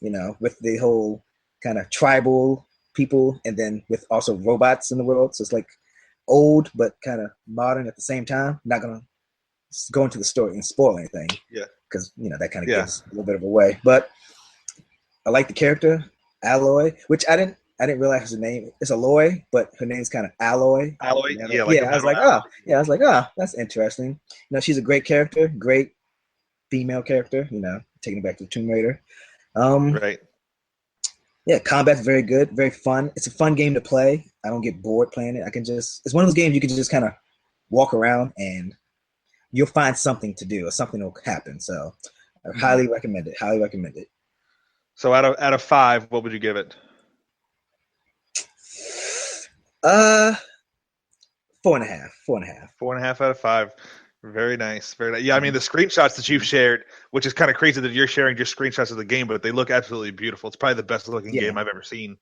with the whole kind of tribal people, and then with also robots in the world. So it's like old but kind of modern at the same time. Not gonna go into the story and spoil anything, because that kind of gives a little bit of away. But I like the character Aloy, which I didn't realize her name. It's Aloy, but her name's kind of Alloy. Alloy, I was like, that's interesting. She's a great character, great female character. Taking it back to Tomb Raider. Right. Yeah, combat's very good, very fun. It's a fun game to play. I don't get bored playing it. It's one of those games you can just kind of walk around and you'll find something to do or something will happen. So I highly recommend it. Highly recommend it. So out of 5, what would you give it? 4.5. 4.5 out of 5. Very nice. Very nice. Yeah, I mean the screenshots that you've shared, which is kind of crazy that you're sharing just screenshots of the game, but they look absolutely beautiful. It's probably the best looking game I've ever seen.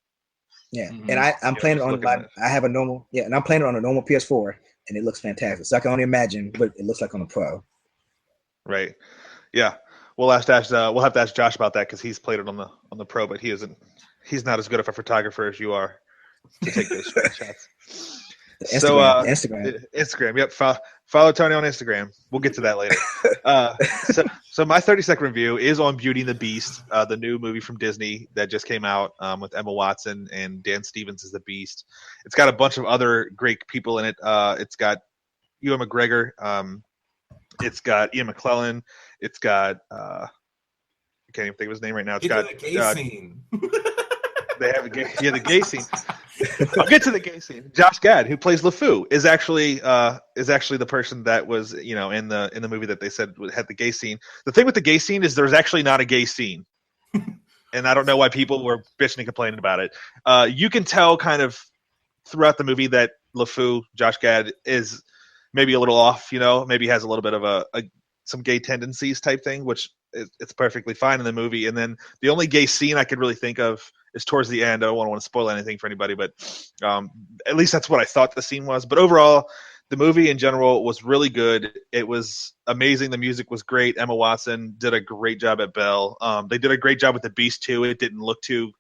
Yeah, and I'm playing it on I have a normal and I'm playing it on a normal PS4, and it looks fantastic. So I can only imagine what it looks like on a Pro. Right. Yeah. We'll have to ask Josh about that because he's played it on the Pro, but he's not as good of a photographer as you are to take those screenshots. Instagram. Yep. Follow Tony on Instagram. We'll get to that later. So my 30-second review is on Beauty and the Beast, the new movie from Disney that just came out with Emma Watson and Dan Stevens as the Beast. It's got a bunch of other great people in it. It's got Ewan McGregor. It's got Ian McKellen. It's got I can't even think of his name right now. It's got the gay scene. They have the gay scene. I'll get to the gay scene. Josh Gad, who plays LeFou, is actually the person that was in the movie that they said had the gay scene. The thing with the gay scene is there's actually not a gay scene, and I don't know why people were bitching and complaining about it. You can tell kind of throughout the movie that LeFou, Josh Gad, is maybe a little off. Maybe has a little bit of some gay tendencies type thing, which it's perfectly fine in the movie. And then the only gay scene I could really think of is towards the end. I don't want to spoil anything for anybody, but at least that's what I thought the scene was. But overall, the movie in general was really good. It was amazing. The music was great. Emma Watson did a great job at Belle. They did a great job with the Beast too. It didn't look too,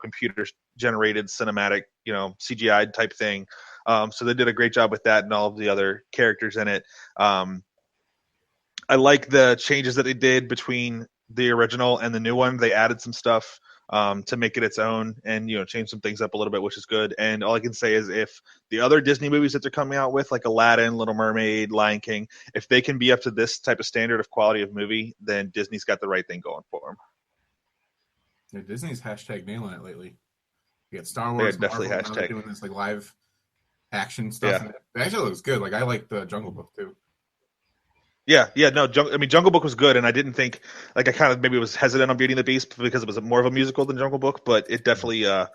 computer generated cinematic, CGI type thing. So they did a great job with that and all of the other characters in it. I like the changes that they did between the original and the new one. They added some stuff to make it its own and change some things up a little bit, which is good. And all I can say is if the other Disney movies that they're coming out with, like Aladdin, Little Mermaid, Lion King, if they can be up to this type of standard of quality of movie, then Disney's got the right thing going for them. Yeah, Disney's hashtag nailing it lately. You got Star Wars, definitely Marvel, hashtag doing this like live action stuff. Yeah. It actually looks good. Like I like the Jungle Book too. Yeah, no. Jungle Book was good, and I didn't think I kind of maybe was hesitant on Beauty and the Beast because it was more of a musical than Jungle Book, but it definitely knocked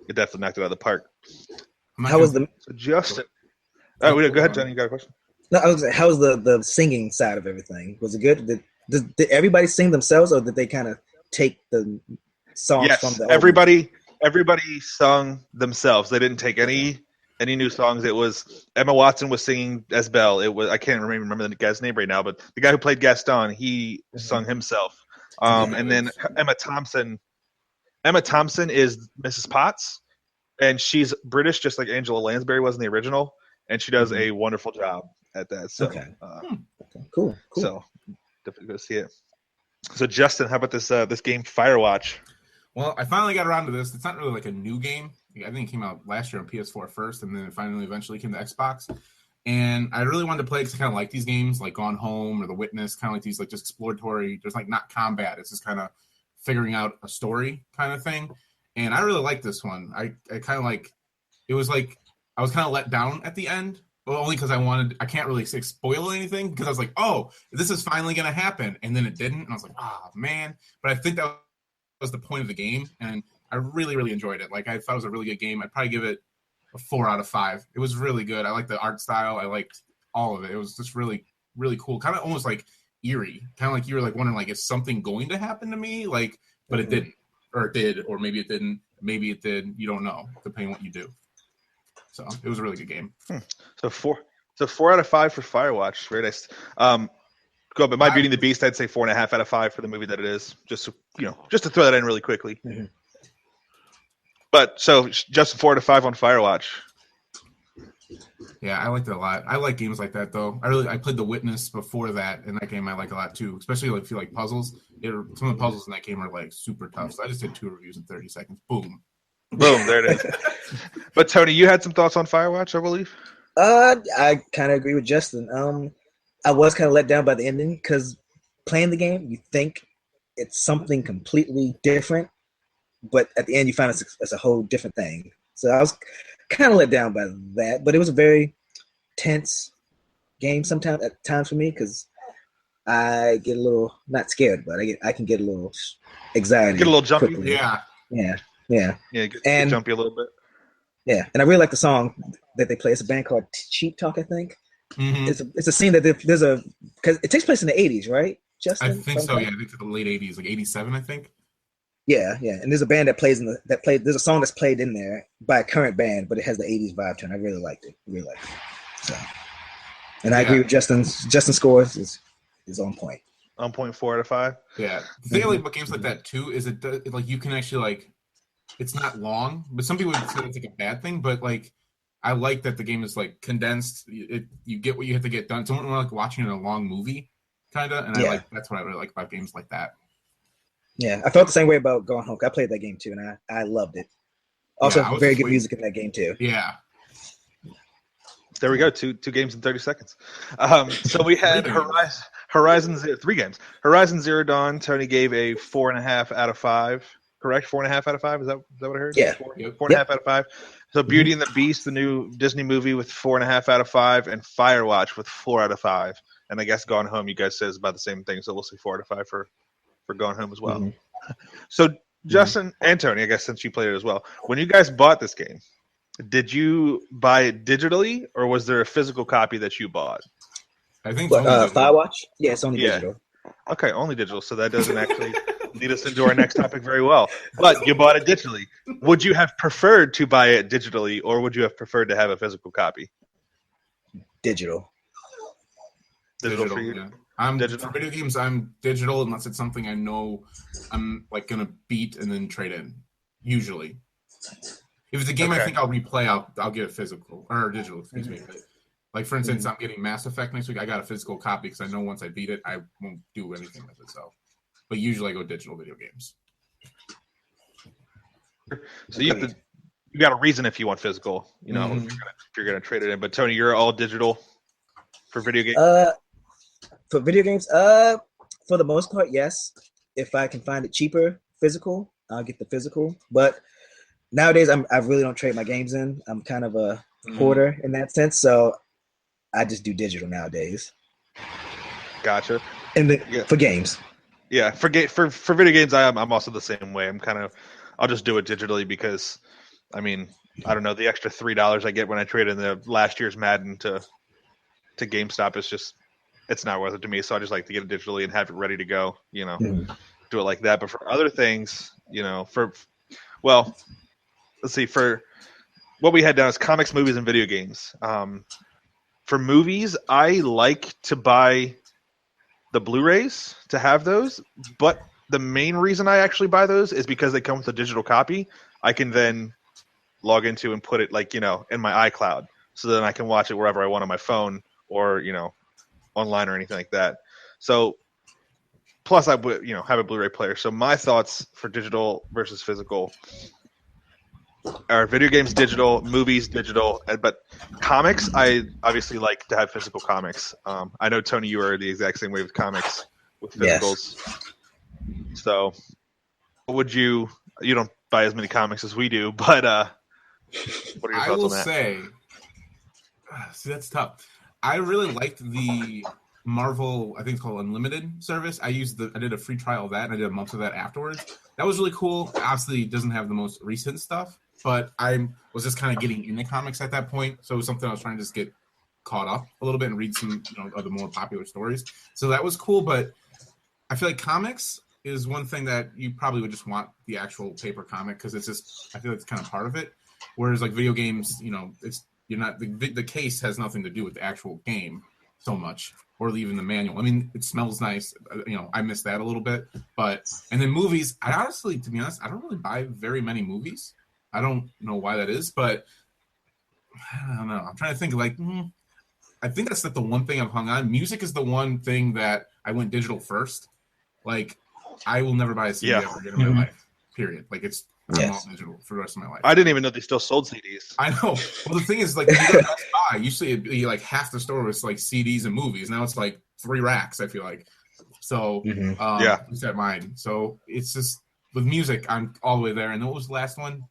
it out of the park. How was the Justin? Oh, go ahead, Johnny. You got a question? No, how was the singing side of everything? Was it good? Did everybody sing themselves, or did they kind of take the songs from the? Everybody sung themselves. They didn't take any new songs. It was Emma Watson was singing as Belle. It was I can't remember the guy's name right now, but the guy who played Gaston, he sung himself. And then Emma Thompson is Mrs. Potts, and she's British, just like Angela Lansbury was in the original, and she does a wonderful job at that. So, Cool. So definitely go see it. So Justin, how about this game Firewatch? Well, I finally got around to this. It's not really like a new game. I think it came out last year on PS4 first, and then it finally eventually came to Xbox. And I really wanted to play because I kind of like these games, like Gone Home or The Witness, kind of like these like just exploratory. There's like not combat. It's just kind of figuring out a story kind of thing. And I really like this one. I kind of like it was like I was kind of let down at the end, but only because I can't really spoil anything because I was like, oh, this is finally going to happen. And then it didn't. And I was like, oh, man. But I think that was the point of the game. And I really, really enjoyed it. Like, I thought it was a really good game. I'd probably give it a 4 out of 5. It was really good. I liked the art style. I liked all of it. It was just really, really cool. Kind of almost like eerie. Kind of like you were like wondering, like, is something going to happen to me? Like, but it didn't. Or it did. Or maybe it didn't. Maybe it did. You don't know, depending on what you do. So it was a really good game. So 4 out of 5 for Firewatch. Very nice. Go up. But my Beauty and the Beast, I'd say 4.5 out of 5 for the movie that it is. Just to throw that in really quickly. Mm-hmm. But so just 4 out of 5 on Firewatch. Yeah, I liked it a lot. I like games like that though. I played The Witness before that, and that game I like a lot too. Especially like if you like puzzles. Some of the puzzles in that game are like super tough. So I just did 2 reviews in 30 seconds. Boom, there it is. But Tony, you had some thoughts on Firewatch, I believe. I kind of agree with Justin. I was kind of let down by the ending because playing the game, you think it's something completely different, but at the end you find it's a whole different thing. So I was kind of let down by that, but it was a very tense game sometimes at times for me because I get a little not scared, but I can get a little anxiety. Get a little jumpy. Quickly. Yeah. Get jumpy a little bit. Yeah, and I really like the song that they play. It's a band called Cheap Talk, I think. Mm-hmm. It's a scene that there's because it takes place in the 80s, right? Justin? I think so. Yeah, I think it's the late 80s, like 87, I think. Yeah, and there's a band that plays there's a song that's played in there by a current band, but it has the 80s vibe to it. I really liked it. So, and I agree with Justin's scores is on point. On point, 4 out of 5. Yeah, the thing I like about games like that too is it like you can actually like it's not long, but some people would say it's like a bad thing, but like I like that the game is like condensed. You get what you have to get done. It's almost like watching a long movie, kind of, and that's what I really like about games like that. Yeah, I felt the same way about Gone Home. I played that game too, and I loved it. Also, very good music in that game too. Yeah. There we go. Two games in 30 seconds. So we had Horizon 3 games. Horizon Zero Dawn. Tony gave a 4.5 out of 5. Correct? 4.5 out of 5. Is that what I heard? Yeah. 4.5 out of 5. So Beauty and the Beast, the new Disney movie, with 4.5 out of 5, and Firewatch with 4 out of 5. And I guess Gone Home, you guys said is about the same thing. So we'll see 4 out of 5 for Gone Home as well. Mm-hmm. So Justin and Tony, I guess since you played it as well, when you guys bought this game, did you buy it digitally or was there a physical copy that you bought? I think Firewatch. Yeah, it's only digital. Okay, only digital. So that doesn't actually lead us into our next topic very well. But you bought it digitally. Would you have preferred to buy it digitally, or would you have preferred to have a physical copy? Digital. Digital for you? Yeah. I'm digital. For video games, I'm digital unless it's something I know I'm like gonna beat and then trade in. Usually, if it's a game I think I'll replay, I'll get a physical or digital. Excuse me. But, like for instance, I'm getting Mass Effect next week. I got a physical copy because I know once I beat it, I won't do anything with it. So, but usually I go digital video games. So you got a reason if you want physical, if you're gonna trade it in. But Tony, you're all digital for video games. For video games, for the most part, yes. If I can find it cheaper, physical, I'll get the physical. But nowadays, I really don't trade my games in. I'm kind of a hoarder in that sense, so I just do digital nowadays. Gotcha. For games. Yeah, for video games, I'm also the same way. I'll just do it digitally because, I mean, I don't know, the extra $3 I get when I trade in the last year's Madden to GameStop is just, it's not worth it to me. So I just like to get it digitally and have it ready to go. Do it like that. But for other things, let's see, for what we had down is comics, movies, and video games. For movies, I like to buy the Blu-rays to have those, but the main reason I actually buy those is because they come with a digital copy. I can then log into and put it in my iCloud, so then I can watch it wherever I want on my phone or online or anything like that. So plus I would have a Blu-ray player. So my thoughts for digital versus physical are video games digital, movies digital, but comics I obviously like to have physical comics. I know Tony, you are the exact same way with comics with physicals. Yes. So you don't buy as many comics as we do, but what are your thoughts on that? See, that's tough. I really liked the Marvel, I think it's called Unlimited service. I did a free trial of that, and I did a month of that afterwards. That was really cool. Obviously, it doesn't have the most recent stuff, but I was just kind of getting into comics at that point. So it was something I was trying to just get caught up a little bit and read some of the more popular stories. So that was cool, but I feel like comics is one thing that you probably would just want the actual paper comic because it's just, I feel like it's kind of part of it. Whereas like video games, it's, you're not, the case has nothing to do with the actual game so much, or even the manual. I mean, it smells nice. I miss that a little bit. And then movies, I honestly, to be honest, I don't really buy very many movies. I don't know why that is, but I don't know. I'm trying to think I think that's not the one thing I've hung on. Music is the one thing that I went digital first. Like, I will never buy a CD ever again in my life, period. Like, I'm all digital for the rest of my life. I didn't even know they still sold CDs. I know. Well, the thing is, like, when you go to Best Buy, usually it'd be like half the store was like CDs and movies. Now it's like 3 racks, I feel like. So, at least at mine. So it's just, with music, I'm all the way there. And what was the last one?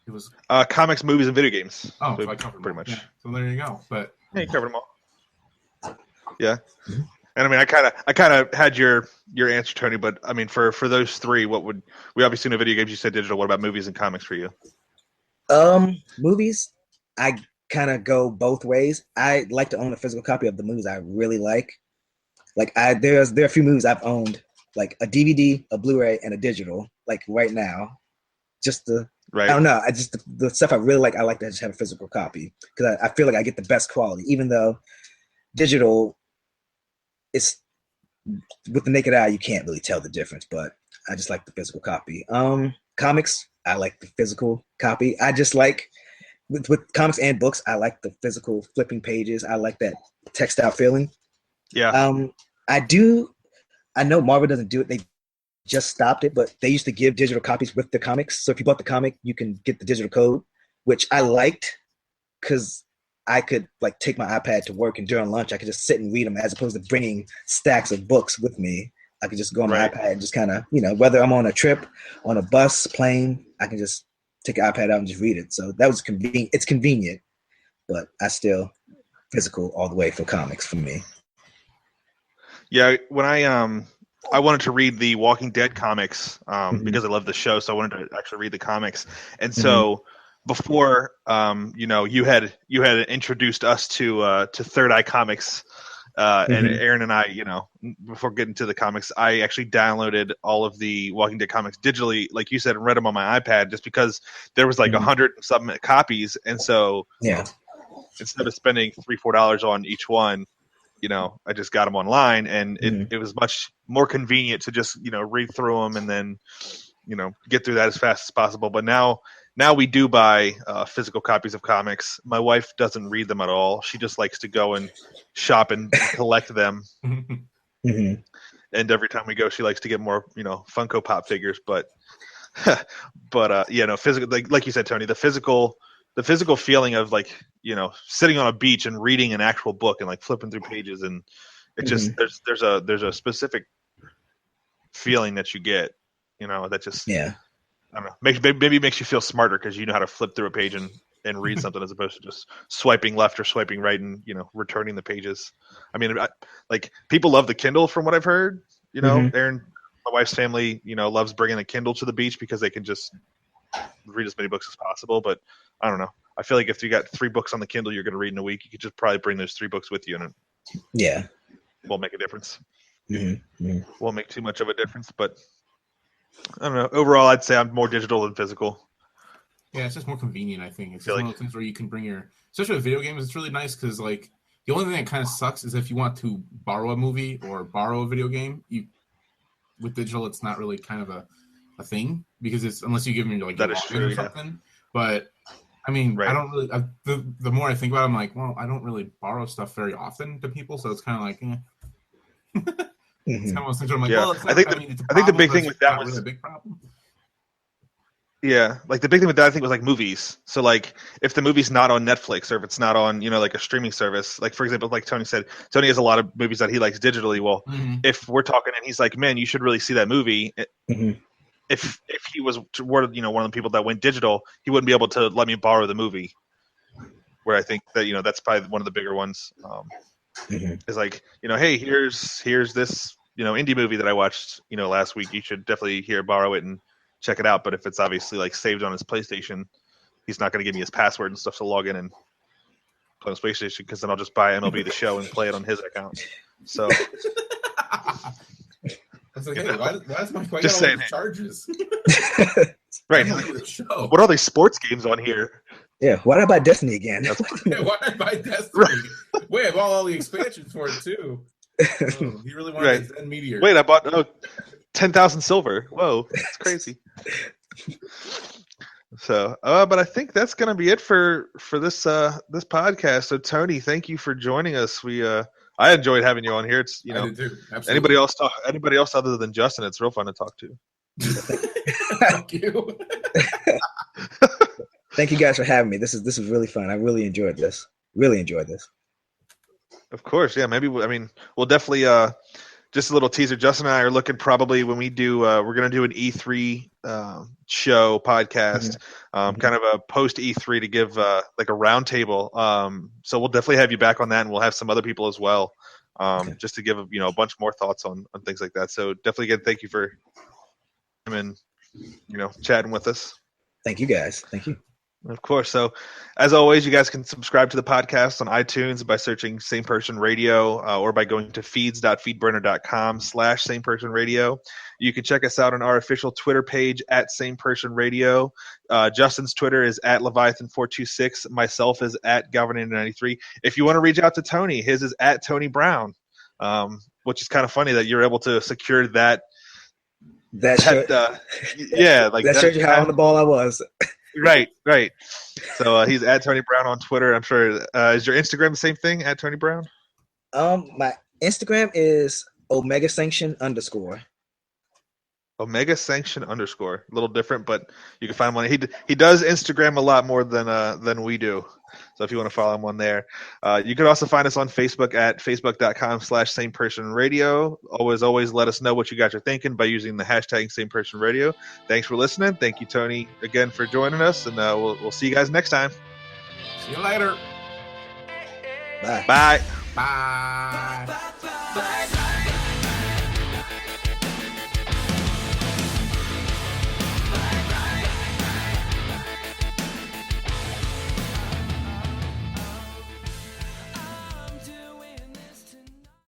It was comics, movies, and video games. Oh, so I covered pretty much. Yeah. So there you go. But you covered them all. Yeah. And I mean, I kind of had your answer, Tony. But I mean, for those three, we obviously know video games. You said digital. What about movies and comics for you? Movies, I kind of go both ways. I like to own a physical copy of the movies I really like. Like there are a few movies I've owned, like a DVD, a Blu-ray, and a digital. Like right now, I don't know. The stuff I really like. I like to just have a physical copy because I feel like I get the best quality, even though digital. It's with the naked eye, you can't really tell the difference, but I just like the physical copy. Comics, I like the physical copy. I just like with comics and books, I like the physical flipping pages. I like that textile feeling. Yeah. I know Marvel doesn't do it. They just stopped it, but they used to give digital copies with the comics. So if you bought the comic, you can get the digital code, which I liked because I could like take my iPad to work, and during lunch I could just sit and read them as opposed to bringing stacks of books with me. I could just go on my iPad and just kind of, whether I'm on a trip, on a bus, plane, I can just take an iPad out and just read it. So that was convenient. It's convenient, but I still physical all the way for comics for me. Yeah, when I wanted to read the Walking Dead comics because I love the show, so I wanted to actually read the comics, and so. Before, you had introduced us to Third Eye Comics, and Aaron and I, before getting to the comics, I actually downloaded all of the Walking Dead comics digitally, like you said, and read them on my iPad, just because there was like 100 some copies, and so instead of spending $3-4 on each one, I just got them online, and it was much more convenient to just read through them and then get through that as fast as possible. But now we do buy physical copies of comics. My wife doesn't read them at all. She just likes to go and shop and collect them. And every time we go, she likes to get more, Funko Pop figures. But But physical, like you said, Tony, the physical feeling of like, sitting on a beach and reading an actual book and like flipping through pages, and it just there's a specific feeling that you get, that just I don't know, maybe makes you feel smarter because you know how to flip through a page and read something as opposed to just swiping left or swiping right and returning the pages. I mean, like people love the Kindle from what I've heard. Aaron, my wife's family, loves bringing a Kindle to the beach because they can just read as many books as possible. But I don't know. I feel like if you got 3 books on the Kindle you're going to read in a week, you could just probably bring those 3 books with you, and it won't make a difference. Won't make too much of a difference. But I don't know. Overall, I'd say I'm more digital than physical. Yeah, it's just more convenient, I think. It's just one of those things where you can bring especially with video games, it's really nice because, like, the only thing that kind of sucks is if you want to borrow a movie or borrow a video game, with digital, it's not really kind of a thing because it's unless you give them like that is true, or something. But I mean, I don't really. The more I think about it, I'm like, well, I don't really borrow stuff very often to people, so it's kind of like, it's kind of those things where I'm like, well, it's not, I think the big thing with that was really a big problem. Yeah, like the big thing with that, I think, was like movies. So like if the movie's not on Netflix or if it's not on, like a streaming service, like for example, like Tony said, Tony has a lot of movies that he likes digitally. Well, if we're talking and he's like, man, you should really see that movie. If he was one of the people that went digital, he wouldn't be able to let me borrow the movie. Where I think that, that's probably one of the bigger ones. Is like, hey, here's this, indie movie that I watched, last week. You should definitely borrow it and check it out. But if it's obviously like saved on his PlayStation, he's not going to give me his password and stuff to log in and play on his PlayStation, because then I'll just buy MLB The Show and play it on his account. So I was like, hey, why is my just saying, charges? Right. What are these sports games on here? Yeah, why did I buy Destiny again? Why did I buy Destiny? Wait, I bought all the expansions for it too. Oh, he really wanted Zen Meteor. Wait, I bought 10,000 silver. Whoa, that's crazy. So, but I think that's gonna be it for this this podcast. So, Tony, thank you for joining us. I enjoyed having you on here. It's I did too. Anybody else other than Justin, it's real fun to talk to. Thank you. Thank you guys for having me. This is really fun. I really enjoyed this. Of course, yeah. Maybe we'll definitely just a little teaser. Justin and I are looking probably when we do. We're going to do an E3 show podcast, kind of a post E3 to give like a roundtable. So we'll definitely have you back on that, and we'll have some other people as well, just to give a bunch more thoughts on things like that. So definitely, again, thank you for coming, chatting with us. Thank you guys. Thank you. Of course. So, as always, you guys can subscribe to the podcast on iTunes by searching Same Person Radio or by going to feeds.feedburner.com/samepersonradio. You can check us out on our official Twitter page at Same Person Radio. Justin's Twitter is at Leviathan426. Myself is at Galvin93. If you want to reach out to Tony, his is at Tony Brown, which is kind of funny that you're able to secure that. That showed you how on the ball I was. Right. So he's at Tony Brown on Twitter. I'm sure. Is your Instagram the same thing, at Tony Brown? My Instagram is @OmegaSanction_. @OmegaSanction_. A little different, but you can find one. He does Instagram a lot more than we do. So if you want to follow him on there, you can also find us on Facebook at facebook.com/samepersonradio. Always let us know what you guys are thinking by using the hashtag #SamePersonRadio. Thanks for listening. Thank you, Tony, again for joining us, and we'll see you guys next time. See you later. Bye. Bye. Bye.